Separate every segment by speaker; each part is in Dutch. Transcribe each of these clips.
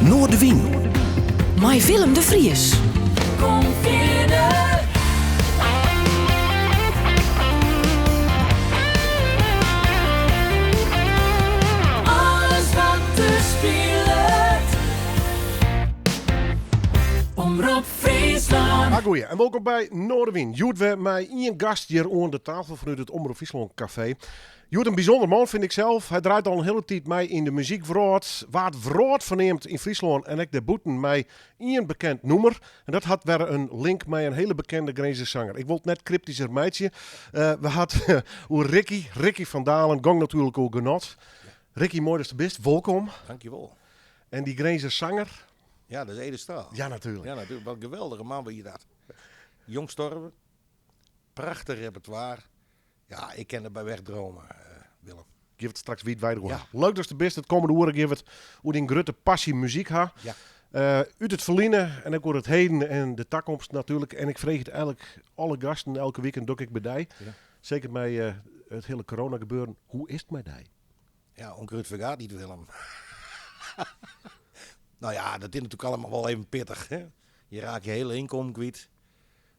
Speaker 1: Noordewien.
Speaker 2: My Willem de Vries.
Speaker 3: Kom verder. Alles wat te speelt. Omroep Friesland.
Speaker 4: Ah, goeie. En welkom bij Noordewien. Joet we mij een gast hier aan de tafel vanuit het Omroep Friesland Café. Joet een bijzonder man, vind ik zelf. Hij draait al een hele tijd mee in de muziekwereld. Waar het woord verneemt in Friesland en ik de boeten mij een bekend nummer. En dat had weer een link met een hele bekende Grense zanger. Ik wil het net cryptischer meidje. We hadden Ricky van Dalen, gong natuurlijk ook genot. Ricky, mooi dat je best. Welkom.
Speaker 5: Dankjewel.
Speaker 4: En die Grense zanger.
Speaker 5: Ja, dat is Ede Staal.
Speaker 4: Ja, natuurlijk.
Speaker 5: Ja, natuurlijk. Wat een geweldige man ben je dat. Jong storven. Prachtig repertoire. Ja, ik ken het bij wegdromen, Willem.
Speaker 4: Geef het straks wie het
Speaker 5: Ja.
Speaker 4: Leuk dat je best. Het komende uren geef het hoe die grote passie muziek ha.
Speaker 5: Ja.
Speaker 4: Uit het verliezen en ook over het heden en de toekomst natuurlijk. En ik vreeg het eigenlijk alle gasten elke weekend doe ik bij die.
Speaker 5: Ja.
Speaker 4: Zeker bij het hele corona gebeuren. Hoe is het met die?
Speaker 5: Ja, onkruid vergaat niet, Willem. Nou ja, dat is natuurlijk allemaal wel even pittig. Hè? Je raakt je hele inkomen kwijt.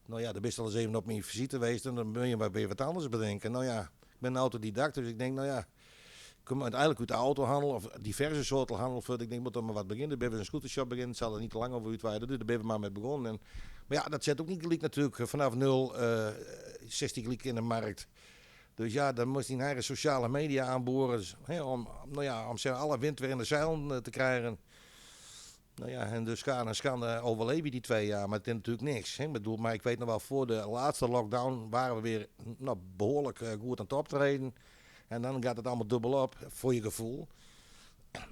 Speaker 5: Nou ja, dan ben je al eens even op mijn visite geweest en dan ben je maar weer wat anders bedenken. Nou ja, ik ben een autodidact, dus ik denk, nou ja, ik kom uiteindelijk uit de autohandel of diverse soorten handel. Ik denk, moet er maar wat beginnen. Dan ben we een scootershop beginnen, het zal er niet te lang over uitweiden, dus daar ben we maar mee begonnen. En, maar ja, dat zet ook niet gelijk natuurlijk vanaf 0, 60 gelijk in de markt. Dus ja, dan moest hij naar de sociale media aanboren, dus, om alle wind weer in de zeilen te krijgen. Nou ja, en dus kan overleven die 2 jaar, maar het is natuurlijk niks. Hè? Maar ik weet nog wel, voor de laatste lockdown waren we weer behoorlijk goed aan het optreden. En dan gaat het allemaal dubbel op, voor je gevoel.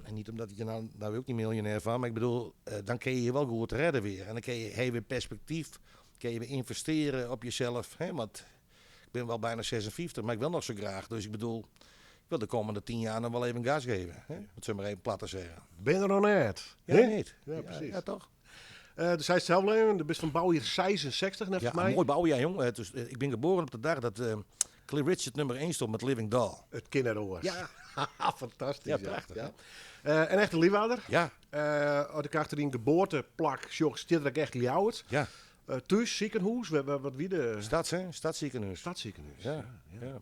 Speaker 5: En niet omdat ik daar ben ik ook niet miljonair van, maar ik bedoel, dan kun je je wel goed redden weer. En dan kun je weer perspectief, kun je weer investeren op jezelf. Hè? Want ik ben wel bijna 56, maar ik wil nog zo graag. Dus ik bedoel, ik wil de komende 10 jaar nog wel even gas geven. Hè? Wat zullen we maar even plat te zeggen.
Speaker 4: Ben je er nog net?
Speaker 5: Ja,
Speaker 4: Hè?
Speaker 5: niet.
Speaker 4: Ja, precies.
Speaker 5: Ja, toch?
Speaker 4: Dus hij is zelf leven, de best van bouwjaar 66 net
Speaker 5: Ja,
Speaker 4: voor mij.
Speaker 5: mooi bouwjaar, jong. Dus, ik ben geboren op de dag dat Cliff Richard nummer 1 stond met Living Doll.
Speaker 4: Het kinderoors.
Speaker 5: Ja.
Speaker 4: Fantastisch.
Speaker 5: Ja, prachtig.
Speaker 4: Ja. En echt een liefhouder.
Speaker 5: Ja,
Speaker 4: Uit de kaart in geboorteplak, zocht stiet dat ik echt liefhoudt.
Speaker 5: ja.
Speaker 4: Thuis, ziekenhuis, wat wie de
Speaker 5: Stadsziekenhuis.
Speaker 4: stadsziekenhuis.
Speaker 5: Ja.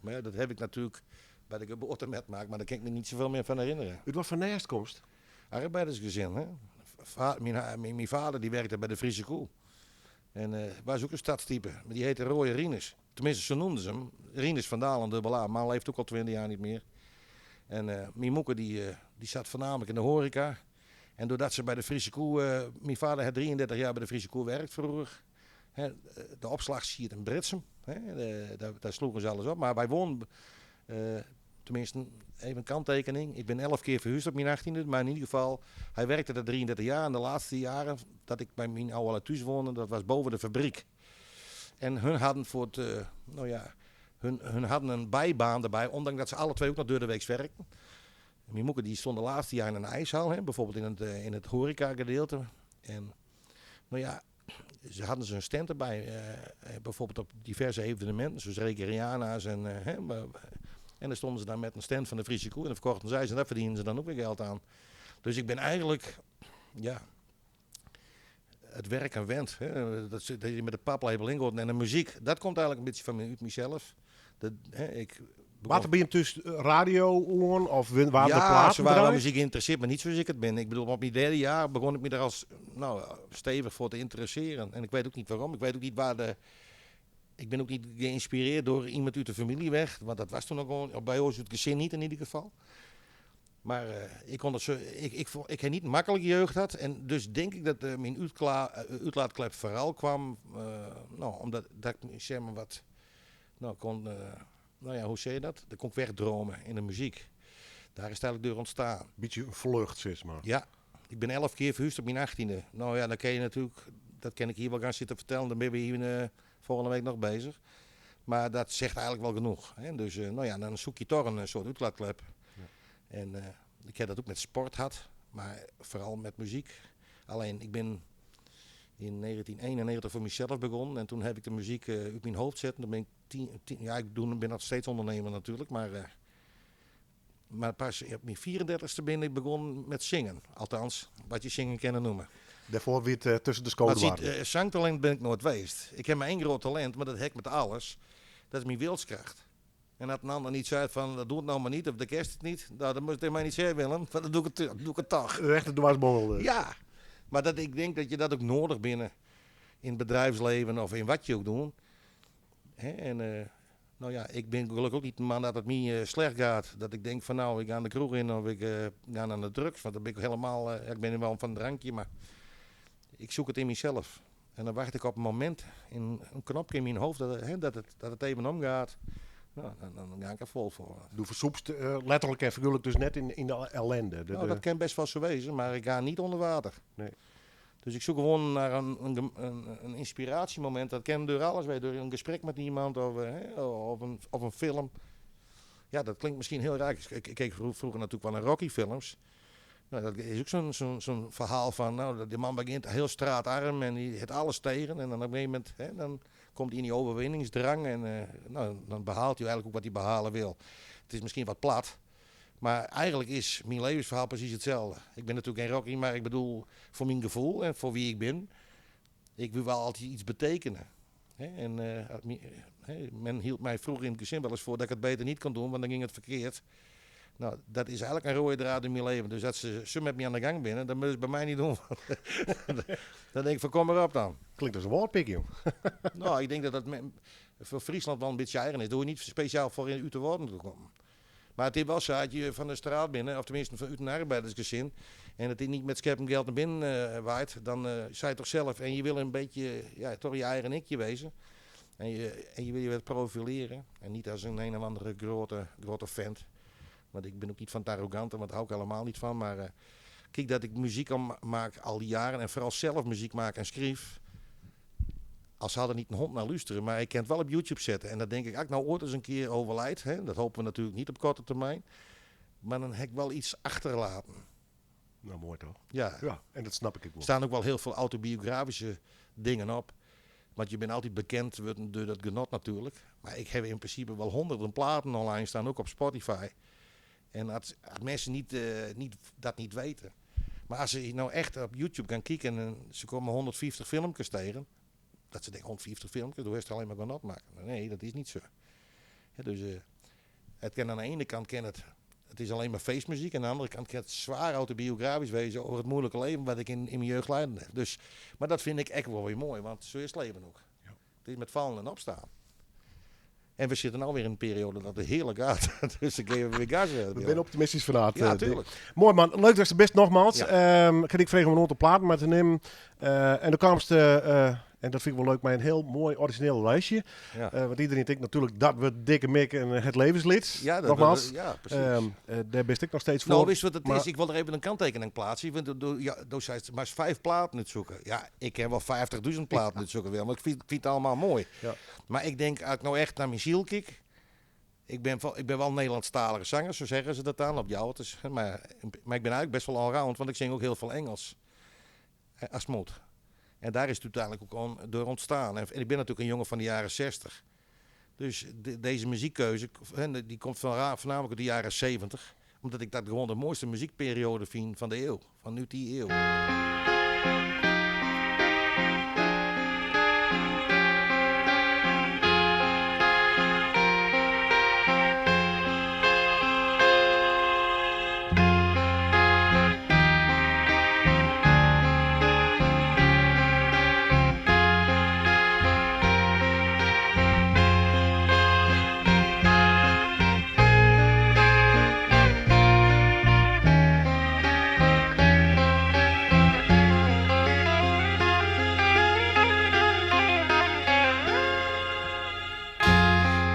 Speaker 5: Maar ja, dat heb ik natuurlijk bij de geboorte metmaakt, maar daar kan ik me niet zoveel meer van herinneren.
Speaker 4: Uit wat van naaistkomst?
Speaker 5: Arbeidersgezin, hè. Mijn vader die werkte bij de Friese Koe. En was ook een stadstype, maar die heette Roy Rinus. Tenminste, zo noemden ze hem. Rinus van Dalen, dubbel A. Maar leeft ook al 20 jaar niet meer. En mijn moeder die zat voornamelijk in de horeca. En doordat ze bij de Friese Koe, mijn vader had 33 jaar bij de Friese Koe werkt vroeger. Hè, de opslag zie je in Britsum. Hè, daar sloegen ze alles op. Maar wij woonden, tenminste even een kanttekening. Ik ben 11 keer verhuisd op mijn 18e. Maar in ieder geval, hij werkte er 33 jaar. En de laatste jaren dat ik bij mijn oude thuis woonde, dat was boven de fabriek. En hun hadden voor het, hun hadden een bijbaan erbij. Ondanks dat ze alle twee ook nog door de week werkten. Mijn moeder die stond de laatste jaar in een ijshal, hè, bijvoorbeeld in het horeca gedeelte. En nou ja, ze hadden een stand erbij, bijvoorbeeld op diverse evenementen, zoals Recreana's en dan stonden ze daar met een stand van de Friese Koe en dan verkochten zij ze en daar verdienen ze dan ook weer geld aan. Dus ik ben eigenlijk, ja, het werk en wend, hè, dat je met de paplepel ingaat en de muziek, dat komt eigenlijk een beetje van uit mezelf.
Speaker 4: Wat ben je tussen radio on of waar de plaat
Speaker 5: ze waren wel
Speaker 4: draait?
Speaker 5: muziek geïnteresseerd, maar niet zoals ik het ben. Ik bedoel, op mijn 3e jaar begon ik me er als stevig voor te interesseren. En ik weet ook niet waarom. Ik weet ook niet ik ben ook niet geïnspireerd door iemand uit de familie weg. Want dat was toen ook gewoon, bij ons het gezin niet in ieder geval. Maar ik heb niet een makkelijke jeugd gehad. En dus denk ik dat mijn uitlaatklep vooral kwam. Omdat ik zeg maar wat kon... hoe zeg je dat? Dan kon ik wegdromen in de muziek. Daar is het eigenlijk door ontstaan.
Speaker 4: Beetje een vlucht, zeg maar.
Speaker 5: Ja, ik ben 11 keer verhuisd op mijn 18e. Nou ja, dan kan je natuurlijk, dat kan ik hier wel gaan zitten vertellen. Dan ben we hier volgende week nog bezig. Maar dat zegt eigenlijk wel genoeg. Hè? Dus dan zoek je toch een soort uitlaatklep. Ja. En ik heb dat ook met sport gehad, maar vooral met muziek. Alleen, ik ben in 1991 voor mezelf begonnen. En toen heb ik de muziek uit mijn hoofd zetten. Dan ben ik ik ben nog steeds ondernemer natuurlijk. Maar Maar pas op mijn 34ste ben ik begonnen met zingen. Althans, wat je zingen kennen noemen.
Speaker 4: Daarvoor weer tussen de scholen
Speaker 5: Maar
Speaker 4: waren.
Speaker 5: zangtalent ben ik nooit geweest. Ik heb maar één groot talent, maar dat heb ik met alles. Dat is mijn wilskracht. En dat een ander niet zei van, dat doe het nou maar niet, of de kerst het niet. Nou, dat moest hij mij niet zeggen, Willem. Want dan doe ik het toch.
Speaker 4: Rechte dwarsbongel.
Speaker 5: Ja, maar ik denk dat je dat ook nodig binnen in het bedrijfsleven of in wat je ook doet. Hè? En nou ja, ik ben gelukkig ook niet een man dat het me slecht gaat. Dat ik denk van nou, ik ga aan de kroeg in of ik ga naar de drugs. Want dan ben ik helemaal, ik ben wel van een drankje, maar ik zoek het in mezelf. En dan wacht ik op een moment, een knopje in mijn hoofd, dat het even omgaat. Nou, dan ga ik er vol voor.
Speaker 4: Doe versoepst letterlijk en figuurlijk dus net in de ellende.
Speaker 5: Nou, dat kan best wel zo wezen, maar ik ga niet onder water.
Speaker 4: Nee.
Speaker 5: Dus ik zoek gewoon naar een inspiratiemoment. Dat kan door alles weer, door een gesprek met iemand of een film. Ja, dat klinkt misschien heel raar. Ik keek vroeger natuurlijk wel naar Rocky-films. Nou, dat is ook zo'n verhaal van, nou, die man begint heel straatarm en die heeft alles tegen. En dan op een gegeven moment, dan komt hij in die overwinningsdrang en dan behaalt hij eigenlijk ook wat hij behalen wil. Het is misschien wat plat. Maar eigenlijk is mijn levensverhaal precies hetzelfde. Ik ben natuurlijk geen Rocky, maar ik bedoel voor mijn gevoel en voor wie ik ben. Ik wil wel altijd iets betekenen. En men hield mij vroeger in het gezin wel eens voor dat ik het beter niet kon doen, want dan ging het verkeerd. Nou, dat is eigenlijk een rode draad in mijn leven. Dus dat ze met me aan de gang binnen, dat moeten ze bij mij niet doen. Dan denk ik van kom maar op dan.
Speaker 4: Klinkt als een woordpik, joh.
Speaker 5: Nou, ik denk dat dat voor Friesland wel een beetje eigen is. Daar hoef je niet speciaal voor in u te worden te komen. Maar het is wel zo, als je van de straat binnen, of tenminste vanuit een arbeidersgezin, en het is niet met schep en geld naar binnen waait, dan zei je toch zelf, en je wil een beetje, ja, toch je eigen ikje wezen. En je wil je wat profileren. En niet als een of andere grote vent. Want ik ben ook niet van het arrogante, want daar hou ik helemaal niet van. Maar kijk dat ik muziek maak al die jaren, en vooral zelf muziek maak en schrijf. Als ze hadden niet een hond naar luisteren, maar ik kan het wel op YouTube zetten. En dan denk ik, als ik nou ooit eens een keer overlijd, dat hopen we natuurlijk niet op korte termijn. Maar dan heb ik wel iets achterlaten.
Speaker 4: Nou, mooi toch?
Speaker 5: Ja.
Speaker 4: Ja, en dat snap ik ook wel.
Speaker 5: Er staan ook wel heel veel autobiografische dingen op. Want je bent altijd bekend door dat genot natuurlijk. Maar ik heb in principe wel honderden platen online staan, ook op Spotify. En als mensen dat niet weten. Maar als ze nou echt op YouTube gaan kijken en ze komen 150 filmpjes tegen. Dat ze denken 150 filmpjes, dan is het alleen maar genot maken. Nee, dat is niet zo. Ja, dus het kan aan de ene kant het is alleen maar feestmuziek. En aan de andere kant kan het zwaar autobiografisch wezen over het moeilijke leven wat ik in mijn jeugd leidde heb. Dus, maar dat vind ik echt wel weer mooi, want zo is het leven ook. Ja. Het is met vallen en opstaan. En we zitten alweer in een periode dat het heerlijk gaat. Dus dan geven we weer gas.
Speaker 4: We zijn optimistisch vanuit.
Speaker 5: Ja, natuurlijk.
Speaker 4: Mooi man, leuk dat je best nogmaals.
Speaker 5: Ja.
Speaker 4: Kan ik vragen om een aantal platen met te nemen. En de komst, en dat vind ik wel leuk, maar een heel mooi origineel lijstje.
Speaker 5: Ja.
Speaker 4: Want iedereen denkt natuurlijk dat we Dikke Mick en het levenslied.
Speaker 5: Ja,
Speaker 4: nogmaals.
Speaker 5: ja, precies.
Speaker 4: Daar ben ik nog steeds voor.
Speaker 5: Nou, wist je wat het
Speaker 4: maar
Speaker 5: is? Ik wil er even een kanttekening plaatsen. Want zei maar eens 5 platen uitzoeken. Ja, ik heb wel 50.000 platen uitzoeken wel, maar ik vind het allemaal mooi.
Speaker 4: Ja.
Speaker 5: Maar ik denk, als ik nou echt naar mijn ziel kijk. Ik ben wel Nederlandstalige zanger, zo zeggen ze dat dan op jou. Maar ik ben eigenlijk best wel allround, want ik zing ook heel veel Engels. Als het moet. En daar is het uiteindelijk ook door ontstaan. En ik ben natuurlijk een jongen van de jaren 60. Dus deze muziekkeuze die komt voornamelijk uit de jaren 70. Omdat ik dat gewoon de mooiste muziekperiode vind van de eeuw. Van nu die eeuw.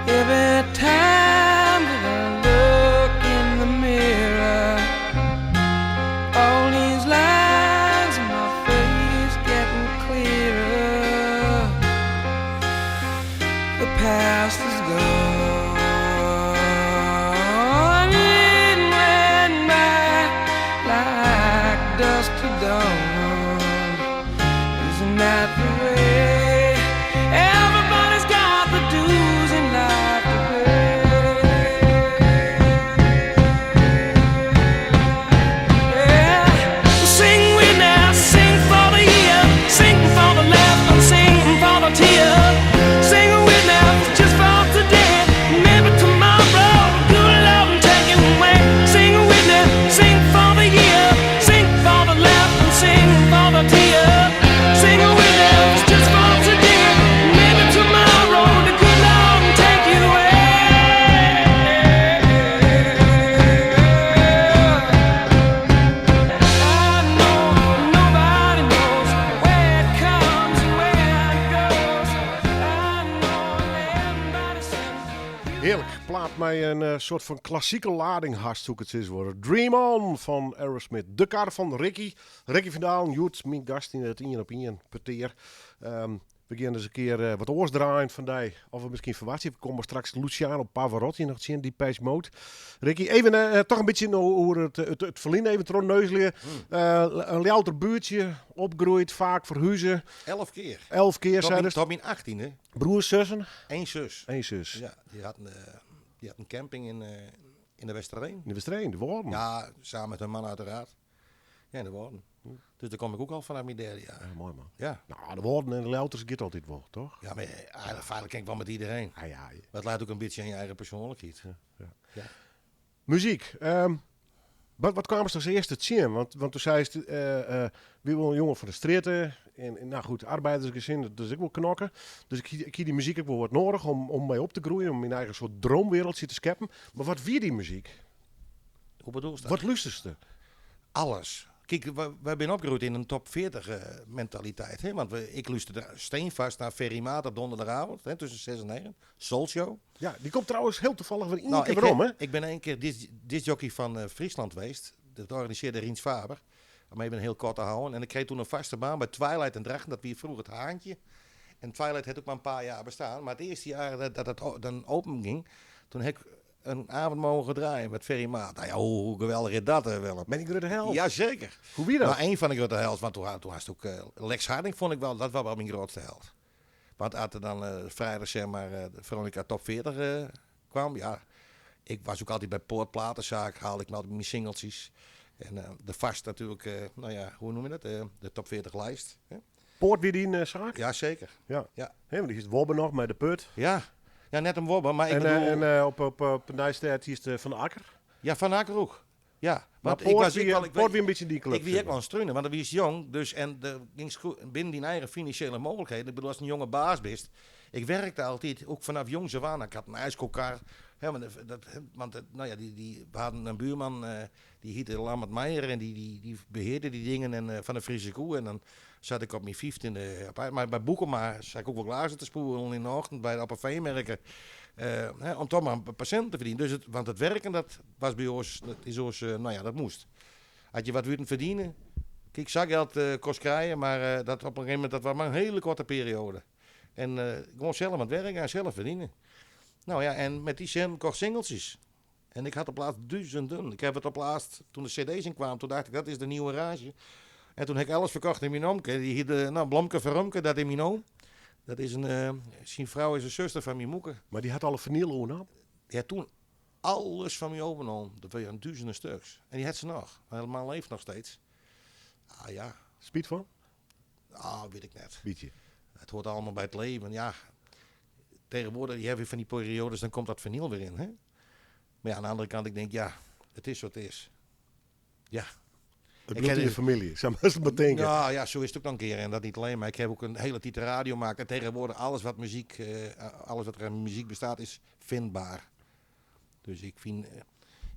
Speaker 3: Every time that I look in the mirror, all these lines in my face getting clearer. The past is gone, it went by like dusk to dawn. Isn't that the way? Everybody's got the dues in life to pay.
Speaker 4: mij een soort van klassieke lading hast, hoe het is worden. Dream On van Aerosmith. De kar van Ricky. Ricky van Dalen, Joet, mijn gast in het 1 op 1 per teer. We gaan eens een keer wat oors draaien vandaag. Of we misschien verwachten. We komen straks Luciano Pavarotti nog zien, die Depeche Mode. Ricky, even toch een beetje over het verliezen, even tron neusleer. Een louter buurtje, opgroeid, vaak verhuizen.
Speaker 5: 11 keer.
Speaker 4: 11 keer, zei dus.
Speaker 5: Tot mijn 18e.
Speaker 4: Broers, zussen?
Speaker 5: 1 zus.
Speaker 4: 1 zus.
Speaker 5: Ja, die had een camping in de Westerreen.
Speaker 4: In de Westereen, de Woorden.
Speaker 5: Ja, samen met een man uiteraard. Ja, in de Woorden. Dus daar kom ik ook al vanaf mijn derde jaar.
Speaker 4: Ja, mooi man.
Speaker 5: Ja.
Speaker 4: Nou, de Woorden en de Louters gaat altijd wel, toch?
Speaker 5: Ja, maar eigenlijk ken ik wel met iedereen.
Speaker 4: Ah, ja.
Speaker 5: Maar het laat ook een beetje aan je eigen persoonlijkheid. Ja.
Speaker 4: Muziek. Wat kwam ze als eerste te zien? Want toen zei ze, wie wil een jongen van de stritten. En nou goed, arbeidersgezin, dus ik wil knokken. Dus ik heb die muziek ook wel wat nodig om mee op te groeien. Om mijn eigen soort droomwereldje te scheppen. Maar wat wie die muziek?
Speaker 5: Hoe bedoel je dat?
Speaker 4: Wat luisterde?
Speaker 5: Alles. Kijk, we zijn opgegroeid in een top 40 mentaliteit. Hè? Want ik luisterde steenvast naar Ferry Maat op donderdagavond, tussen 6 en 9. Soul Show.
Speaker 4: Ja, die komt trouwens heel toevallig weer in keer
Speaker 5: ik,
Speaker 4: waarom, hè?
Speaker 5: Ik ben 1 keer discjockey van Friesland geweest. Dat organiseerde Riens Faber. Waarmee we een heel kort te houden. En ik kreeg toen een vaste baan bij Twilight en Drachten. Dat wie vroeger het haantje. En Twilight had ook maar een paar jaar bestaan. Maar het eerste jaar dat het dan open ging, toen heb ik een avond mogen draaien met Ferry Maat. Nou ja, hoe geweldig is dat, Willem?
Speaker 4: Ben ik er de hel?
Speaker 5: Jazeker.
Speaker 4: Hoe wie dat?
Speaker 5: Maar één van de grote held, want toen was het ook Lex Harding, vond ik wel, dat was wel mijn grootste held. Want als er dan vrijdag, zeg maar, de Veronica Top 40 kwam, ja, ik was ook altijd bij Poortplatenzaak, haalde ik me altijd mijn singeltjes. En de vast natuurlijk, nou ja, hoe noem je dat? De Top 40 lijst. Hè?
Speaker 4: Poort weer die in zaak?
Speaker 5: Ja, zeker.
Speaker 4: Ja.
Speaker 5: Ja.
Speaker 4: Hè, want die is het Wobben nog met de put.
Speaker 5: Ja, net een wobber, maar ik bedoel...
Speaker 4: En op Nijstad is het Van Akker.
Speaker 5: Ja, Van Akker ook. Ja,
Speaker 4: Maar
Speaker 5: want
Speaker 4: Poort weer een beetje die club.
Speaker 5: Ik wie ook wel een struinen, want dan was jong. Dus en binnen die eigen financiële mogelijkheden. Ik bedoel, als een jonge baas bent. Ik werkte altijd, ook vanaf jongs af aan. Ik had een ijskokkar. Nou ja, we hadden een buurman, die heette Lambert Meijer. En die beheerde die dingen en, van de Friese koe. En dan zat ik op mijn 15e. Maar bij Boekema zat ik ook wel glazen te spoelen in de ochtend bij de appelveenmerken. Om toch maar een patiënt te verdienen. Dus want het werken, dat was bij ons, nou ja, dat moest. Had je wat willen verdienen, kijk, zakgeld kost krijgen, maar dat op een gegeven moment, dat was maar een hele korte periode. En gewoon zelf aan het werken en zelf verdienen. Nou ja, en met die cent kocht singeltjes. En ik had op laatst duizenden. Ik heb het op laatst, toen de cd's in kwamen, toen dacht ik, dat is de nieuwe rage. En toen heb ik alles verkocht in mijn omke. Die heette, Blomke Verromke, dat in mijn oom. Dat is zijn vrouw is een zuster van mijn moeder.
Speaker 4: Maar die had alle verniel aan.
Speaker 5: Die had toen alles van mij overgenomen. Dat waren duizenden stuks. En die had ze nog. Helemaal leeft nog steeds. Ah ja.
Speaker 4: Spiet van?
Speaker 5: Ah, weet ik net.
Speaker 4: Beetje.
Speaker 5: Het hoort allemaal bij het leven. Ja. Tegenwoordig, je hebt weer van die periodes, dan komt dat verniel weer in. Hè? Maar ja, aan de andere kant, ik denk, ja, het is wat het is. Ja.
Speaker 4: Het bloed in je familie, zou maar eens bedenken.
Speaker 5: Ja, zo is het ook nog een keer. En dat niet alleen, maar ik heb ook een hele tijd radio maken. En tegenwoordig alles wat er aan muziek bestaat, is vindbaar. Dus ik vind,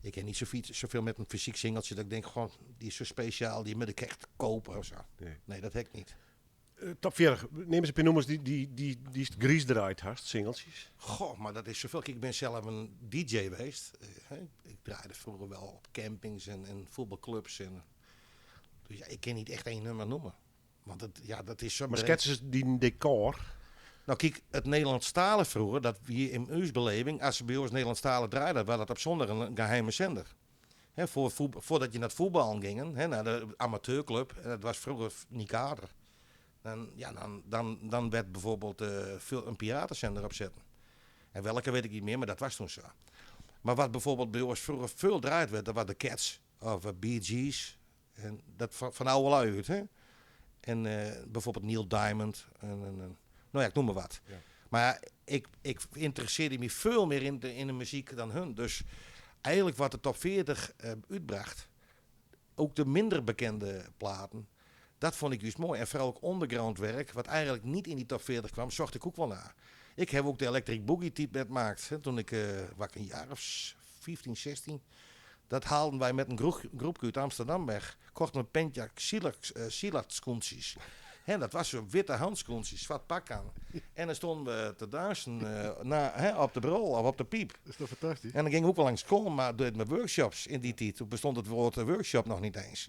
Speaker 5: ik heb niet zoveel met een fysiek singeltje dat ik denk, gewoon, die is zo speciaal, die moet ik echt kopen of zo. Nee, dat heb ik niet.
Speaker 4: Top 40, neem eens een paar nummers die Gries draait hast, singeltjes.
Speaker 5: Goh, maar dat is zoveel. Kijk, ik ben zelf een DJ geweest. Ik draaide vroeger wel op campings en voetbalclubs. Dus ja, ik kan niet echt één nummer noemen. Want dat is zo.
Speaker 4: Maar schetsen die een decor.
Speaker 5: Nou kijk, het Nederlandstalen vroeger, dat hier in uw beleving, als ze bij ons Nederlandstalen draaiden, was dat op zondag een geheime zender. Voordat je naar het voetbal ging, naar de amateurclub, en dat was vroeger niet kader. Dan werd bijvoorbeeld een piratenzender opzetten. En welke weet ik niet meer, maar dat was toen zo. Maar wat bijvoorbeeld bij ons vroeger veel draait werd, dat waren de Cats of Bee Gees. En dat van oude lui uit, hè. En bijvoorbeeld Neil Diamond. Nou ja, ik noem maar wat. Ja. Maar ik interesseerde me veel meer in de muziek dan hun. Dus eigenlijk wat de top 40 uitbracht, ook de minder bekende platen, dat vond ik juist mooi. En vooral ook underground werk, wat eigenlijk niet in die top 40 kwam, zocht ik ook wel naar. Ik heb ook de Electric Boogie type net gemaakt. Toen ik een jaar of 15, 16... Dat haalden wij met een groepje uit Amsterdam weg. Kochten een pentje silachtskoentjes. En dat was zo'n witte handschoentjes, zwart pak aan. En dan stonden we te dansen op de brol of op de piep.
Speaker 4: Dat is toch fantastisch?
Speaker 5: En dan ging ik ook wel langs school, maar deed mijn workshops in die tijd. Toen bestond het woord workshop nog niet eens.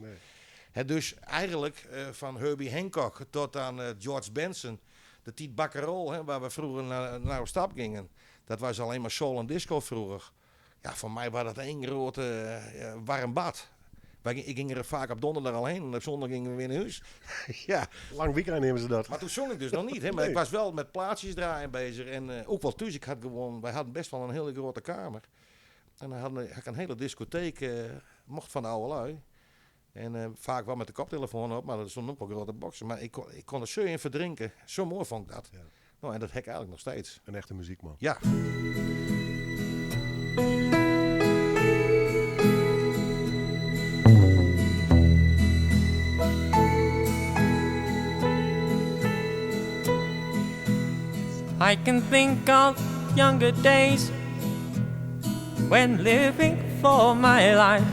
Speaker 4: Nee.
Speaker 5: Dus eigenlijk van Herbie Hancock tot aan George Benson, de tijd bakkerol, waar we vroeger naar op stap gingen. Dat was alleen maar soul en disco vroeger. Ja, voor mij was dat één grote warm bad. Ik ging er vaak op donderdag al heen en op zondag gingen we weer naar huis. Ja.
Speaker 4: Lang weekend nemen ze dat.
Speaker 5: Maar toen zong ik dus nog niet. Hè? Maar
Speaker 4: Nee.
Speaker 5: ik was wel met plaatsjes draaien bezig. En ook wel thuis. Wij hadden best wel een hele grote kamer. En dan had ik een hele discotheek. Mocht van de oude lui. En vaak wel met de koptelefoon op. Maar dat stond ook wel grote boxen. Maar ik kon er zo in verdrinken. Zo mooi vond ik dat.
Speaker 4: Ja.
Speaker 5: Nou, en dat heb ik eigenlijk nog steeds.
Speaker 4: Een echte muziekman.
Speaker 5: Ja.
Speaker 1: I can think of younger days when living for my life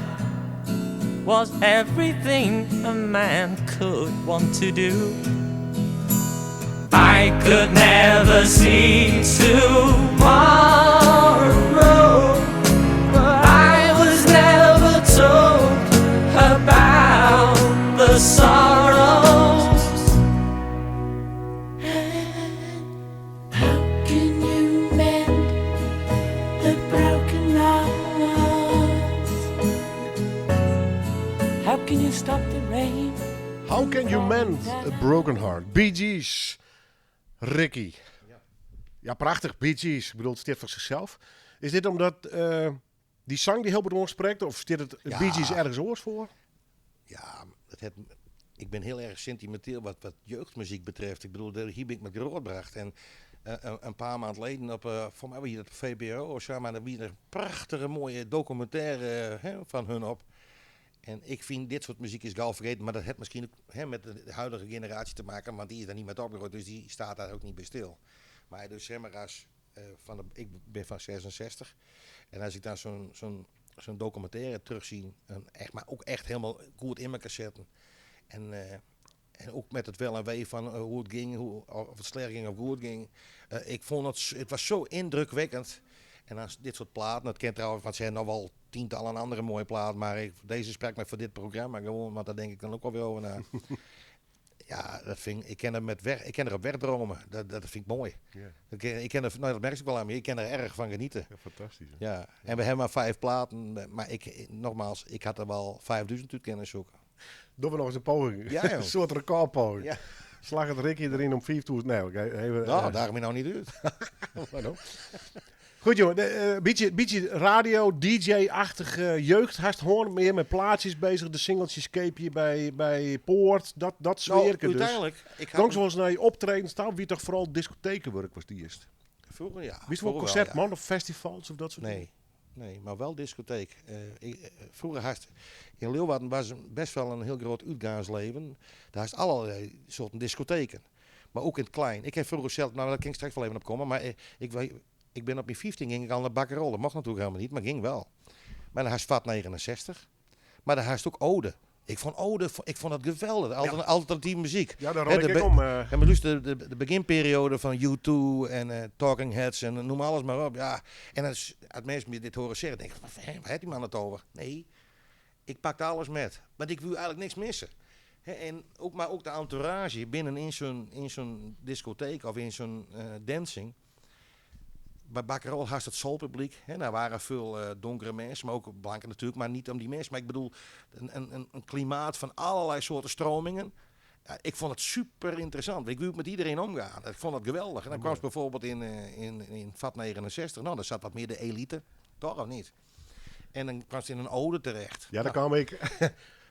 Speaker 1: was everything a man could want to do. I could never see tomorrow, but I was never told about the sorrows.
Speaker 6: How can you mend a broken heart? How can you stop the rain?
Speaker 4: How can you mend a broken heart? Bee Gees. Ricky. Ja, prachtig. Bee Gees. Ik bedoel, het staat voor zichzelf. Is dit omdat die zang die heel bedoeld spreekt? Of staat het
Speaker 5: Ja.
Speaker 4: Bee Gees ergens oors voor?
Speaker 5: Ja, ik ben heel erg sentimenteel wat jeugdmuziek betreft. Ik bedoel, hier ben ik met grootgebracht. En een paar maanden geleden voor mij was hier op VPRO of zo, maar er was een prachtige mooie documentaire van hun op. En ik vind dit soort muziek is gauw vergeten, maar dat heeft misschien ook met de huidige generatie te maken, want die is daar niet met opgegroeid, dus die staat daar ook niet bij stil. Maar dus zeg maar als, ik ben van 66 en als ik dan zo'n documentaire terugzie, maar ook echt helemaal goed in mijn cassetten. En ook met het wel en wee van hoe het ging, of het slecht ging of hoe het ging. Ik vond het was zo indrukwekkend. En als dit soort platen, dat kent trouwens, want ze hebben nog wel tientallen andere mooie platen, maar deze spreekt mij voor dit programma gewoon, want daar denk ik dan ook wel weer over na. Ja, ik ken er op wegdromen, dat vind ik mooi.
Speaker 4: Ja.
Speaker 5: Ik ken er, nou dat merk ik wel aan me, ik ken er erg van genieten.
Speaker 4: Ja, fantastisch. Hè?
Speaker 5: Ja, en we hebben maar 5 platen, maar ik had er wel 5000 uit kunnen zoeken.
Speaker 4: Doen we nog eens een poging.
Speaker 5: Ja, joh.
Speaker 4: Een soort recordpoging.
Speaker 5: Ja.
Speaker 4: Slag het Ricky erin om 5000. Nee, oké. Even,
Speaker 5: Nou, daar heb je nou niet uit.
Speaker 4: Waarom? Goed jongen, beetje radio, DJ-achtige jeugd. Hij is gewoon meer met plaatjes bezig. De singeltjes keep je bij Poort. Dat sfeerke dus.
Speaker 5: Uiteindelijk.
Speaker 4: Dank zoals naar je optreden staan, wie toch vooral discothekenwerk was die eerst.
Speaker 5: Vroeger ja.
Speaker 4: Wist je wel
Speaker 5: Vroeger
Speaker 4: concert,
Speaker 5: wel,
Speaker 4: man, of festivals of dat soort dingen?
Speaker 5: Nee, maar wel discotheek. Vroeger had in Leeuwarden was best wel een heel groot uitgaansleven. Daar is allerlei soorten discotheken. Maar ook in het klein. Ik heb vroeger zelf, nou daar kan ik straks wel even op komen, maar ik ben op mijn 15 ging ik al naar Bakkerol. Dat mocht natuurlijk helemaal niet, maar ging wel. Maar dan had je VAT 69. Maar dan had je ook Ode. Ik vond het geweldig. Alternatieve muziek.
Speaker 4: Ja, daar rol ik om.
Speaker 5: Ja, maar dus de beginperiode van U2 en Talking Heads en noem alles maar op. Ja. En als mensen me dit horen zeggen, denk ik, waar heeft die man het over? Nee, ik pakte alles met. Want ik wil eigenlijk niks missen. En ook de entourage binnen in zo'n discotheek of in zo'n dancing. Bij Bakkerol had het soulpubliek. Daar waren veel donkere mensen, maar ook blanke natuurlijk. Maar niet om die mensen. Maar ik bedoel, een klimaat van allerlei soorten stromingen. Ja, ik vond het super interessant. Ik wil met iedereen omgaan. Ik vond het geweldig. En dan kwam ze bijvoorbeeld in VAT 69. Nou, daar zat wat meer de elite. Toch of niet? En dan kwam ze in een ode terecht.
Speaker 4: Ja, daar
Speaker 5: Nou,
Speaker 4: kwam ik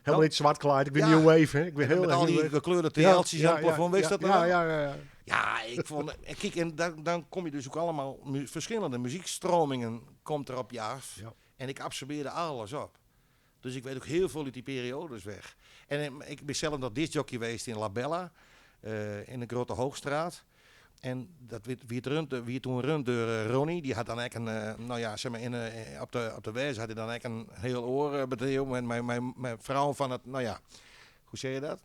Speaker 4: helemaal niet zwart gekleed. Ik ben
Speaker 5: Ja.
Speaker 4: New Wave, hè. Ik ben
Speaker 5: en
Speaker 4: heel
Speaker 5: met
Speaker 4: erg
Speaker 5: al
Speaker 4: New
Speaker 5: die
Speaker 4: Wave.
Speaker 5: gekleurde TL'tjes aan het plafond. Wees dat nou?
Speaker 4: Ja.
Speaker 5: Ja, ik vond en kijk, en dan kom je dus ook allemaal verschillende muziekstromingen komt er op je af.
Speaker 4: Ja.
Speaker 5: En ik absorbeerde alles op. Dus ik weet ook heel veel uit die periodes weg. En ik ben zelf nog discjockey geweest in La Bella, in de Grote Hoogstraat. En dat wie toen rund door Ronnie, die had dan eigenlijk op de wijze had hij dan eigenlijk een heel oor bedeeld met mijn vrouw van het, hoe zeg je dat?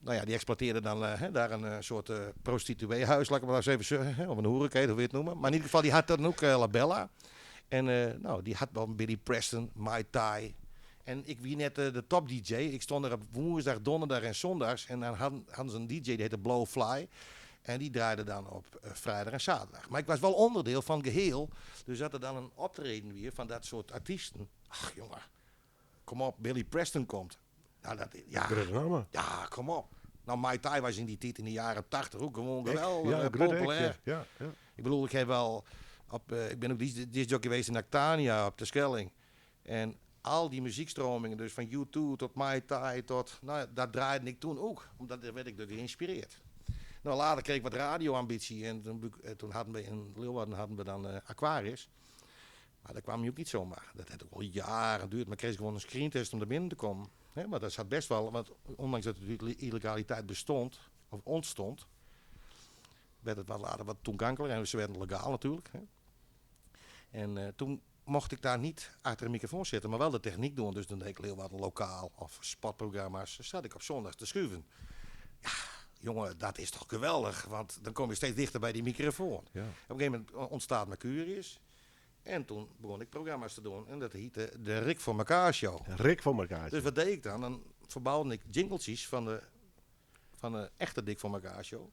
Speaker 5: nou ja, die exploiteerde dan daar een soort prostitueehuis, laat ik maar eens even zeggen, of een hoerenkeet, hoe wil je het noemen. Maar in ieder geval, die had dan ook La Bella. En nou, die had wel Billy Preston, Mai Tai. En ik wie net de top DJ. Ik stond er op woensdag, donderdag en zondags. En dan hadden ze een DJ, die heette Blowfly. En die draaide dan op vrijdag en zaterdag. Maar ik was wel onderdeel van het geheel. Dus had er dan een optreden weer van dat soort artiesten. Ach jongen, kom op, Billy Preston komt. Nou, ja, kom op. Nou, Mai Tai was in die tijd in de jaren 80 ook gewoon geweldig populair.
Speaker 4: Ja.
Speaker 5: Ik bedoel, ik heb wel ik ben ook discjockey geweest in Actania op de Schelling. En al die muziekstromingen, dus van U2 tot Mai Tai tot, nou, dat draaide ik toen ook. Omdat daar werd ik door geïnspireerd. Nou, later kreeg ik wat radioambitie en toen hadden we in Leeuwarden dan Aquarius. Maar dat kwam je ook niet zomaar. Dat heeft ook al jaren geduurd. Maar kreeg ik gewoon een screentest om er binnen te komen. Maar dat zat best wel, want ondanks dat de illegaliteit bestond, of ontstond, werd het wat later wat toegankelijker en ze werden legaal natuurlijk. En toen mocht ik daar niet achter een microfoon zitten, maar wel de techniek doen. Dus dan deed ik Leeuwarden lokaal of spotprogramma's. Dan zat ik op zondag te schuiven. Ja, jongen, dat is toch geweldig, want dan kom je steeds dichter bij die microfoon.
Speaker 4: Ja.
Speaker 5: Op een gegeven moment ontstaat Mercurius. En toen begon ik programma's te doen en dat heette de Rick voor elkaar show.
Speaker 4: Rick voor elkaar.
Speaker 5: Dus wat deed ik dan? Dan verbouwde ik jingletjes van de echte Dik voor elkaar show.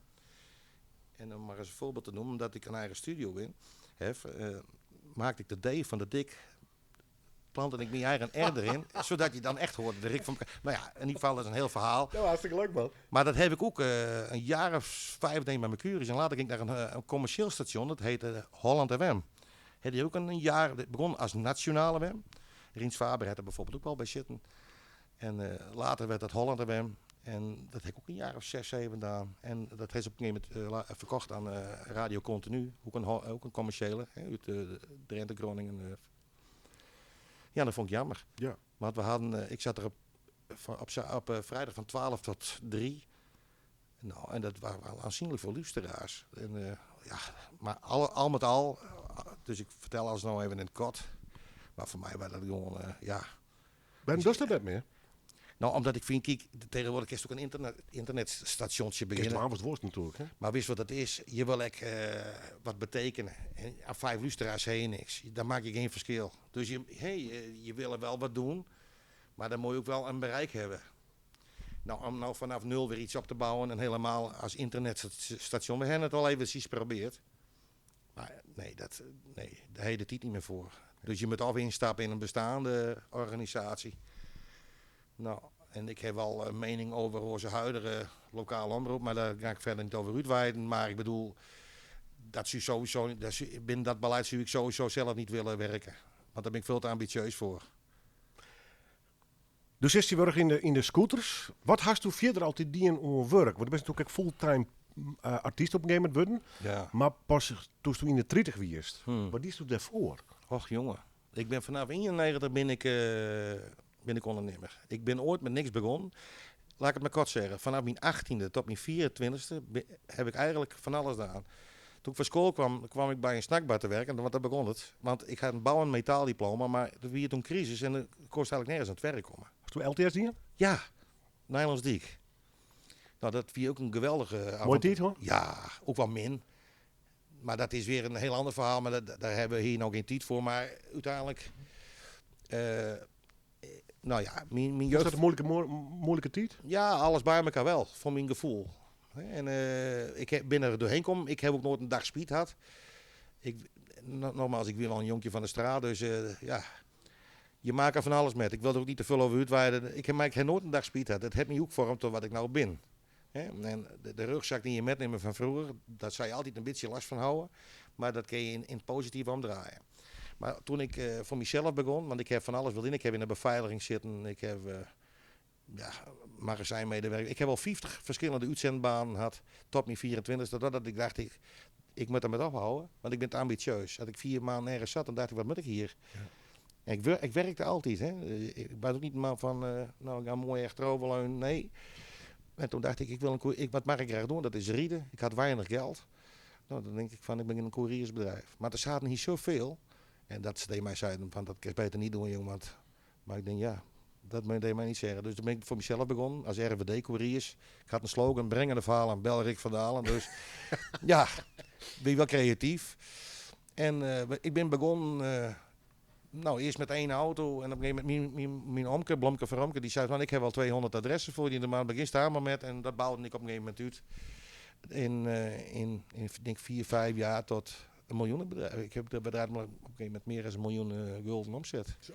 Speaker 5: En om maar eens een voorbeeld te noemen, omdat ik een eigen studio heb, maakte ik de D van de Dik, plantte ik mijn eigen R erin, zodat je dan echt hoorde de Rick van elkaar. Nou ja, in ieder geval dat is een heel verhaal.
Speaker 4: Ja, hartstikke leuk man.
Speaker 5: Maar dat heb ik ook een jaar of 5 met Mercurius. En later ging ik naar een commercieel station, dat heette Holland FM. Had hij ook een jaar, het begon als nationale WM. Riens Faber had er bijvoorbeeld ook wel bij zitten. En later werd dat Holland WM. En dat heb ik ook een jaar of 6, 7 gedaan. En dat heeft op een gegeven moment verkocht aan Radio Continu. Ook een commerciële, uit Drenthe, Groningen. Ja, dat vond ik jammer.
Speaker 4: Ja.
Speaker 5: Want we hadden, ik zat er op vrijdag van 12 tot 3. Nou, en dat waren wel aanzienlijk veel luisteraars. En, ja, maar al met al, dus ik vertel alles nou even in het kort. Maar voor mij was dat gewoon, ja.
Speaker 4: Ben dus dat net meer?
Speaker 5: Nou, omdat ik vind, kijk, tegenwoordig is het ook een internetstationtje beginnen.
Speaker 4: Gisteren was het worst natuurlijk. Hè?
Speaker 5: Maar wist wat dat is? Je wil wat betekenen. En aan 5 luisteraars heen niks. Dan maak je geen verschil. Dus je wil er wel wat doen, maar dan moet je ook wel een bereik hebben. Nou, om nou vanaf nul weer iets op te bouwen en helemaal als internetstation. We hebben het al even geprobeerd. Maar nee, daar heb je de tijd niet meer voor. Dus je moet of instappen in een bestaande organisatie. Nou, en ik heb wel een mening over onze huidige lokale omroep, maar daar ga ik verder niet over uitweiden. Maar ik bedoel, binnen dat beleid zou ik sowieso zelf niet willen werken. Want daar ben ik veel te ambitieus voor.
Speaker 4: Dus is hij weer in de scooters. Wat hast u verder altijd die in werk? Want je bent natuurlijk ook fulltime artiest op een gegeven moment worden.
Speaker 5: Ja.
Speaker 4: Maar pas toen je in de 30 wierst. Wat is u daarvoor?
Speaker 5: Och jongen, ik ben vanaf 91 ben ik ondernemer. Ik ben ooit met niks begonnen. Laat ik het maar kort zeggen. Vanaf mijn 18e tot mijn 24e heb ik eigenlijk van alles gedaan. Toen ik van school kwam ik bij een snackbar te werken. Want daar begon het. Want ik had een bouw- en metaaldiploma. Maar er was toen crisis en ik kon eigenlijk nergens aan het werk komen.
Speaker 4: Hast u LTS die?
Speaker 5: Ja, Nijlandsdiek. Nou, dat was ook een geweldige...
Speaker 4: Mooi tijd hoor.
Speaker 5: Ja, ook wel min. Maar dat is weer een heel ander verhaal. Maar daar hebben we hier nog geen tijd voor. Maar uiteindelijk... nou ja, mijn
Speaker 4: Is
Speaker 5: jeugd...
Speaker 4: dat een moeilijke tijd?
Speaker 5: Ja, alles bij elkaar wel, voor mijn gevoel. En ik ben er doorheen gekomen. Ik heb ook nooit een dag speed gehad. Nogmaals, ik ben wel een jonkje van de straat, dus ja, je maakt er van alles met. Ik wil er ook niet te veel over uitweiden. Ik heb nooit een dag speed gehad. Dat heeft me ook gevormd tot wat ik nou ben. En de rugzak die je metneemt van vroeger, daar zou je altijd een beetje last van houden. Maar dat kun je in het positief omdraaien. Maar toen ik voor mezelf begon, want ik heb van alles wilde in. Ik heb in de beveiliging zitten, ik heb magazijnmedewerker. Ik heb al 50 verschillende uitzendbanen gehad, tot mijn 24. Totdat ik dacht, ik moet er met ophouden, want ik ben te ambitieus. Als ik 4 maanden ergens zat, dan dacht ik, wat moet ik hier? Ja. En ik werkte altijd. Hè. Ik was ook niet maar van, ik ga mooi achteroverleunen, nee. En toen dacht ik, wat mag ik graag doen? Dat is rieden. Ik had weinig geld. Nou, dan denk ik van, ik ben in een couriersbedrijf. Maar er zaten niet zoveel. En dat ze tegen mij zeiden, van, dat kan je beter niet doen, jongen. Maar ik denk, ja, Dat deed mij niet zeggen. Dus toen ben ik voor mezelf begonnen als RVD-couriers. Ik had een slogan, brengen de verhaal aan Belrik van Dalen. Dus ja, ben je wel creatief. En ik ben begonnen, eerst met 1 auto. En op een gegeven moment, mijn omke, Blomke van Romke, die zei van, ik heb wel 200 adressen voor je in de maand. Begin staan maar met. En dat bouwde ik op een gegeven moment uit. In ik denk 4, 5 jaar tot een miljoenenbedrijf. Ik heb het bedrijf maar op een gegeven moment meer dan 1 miljoen gulden omzet. Zo.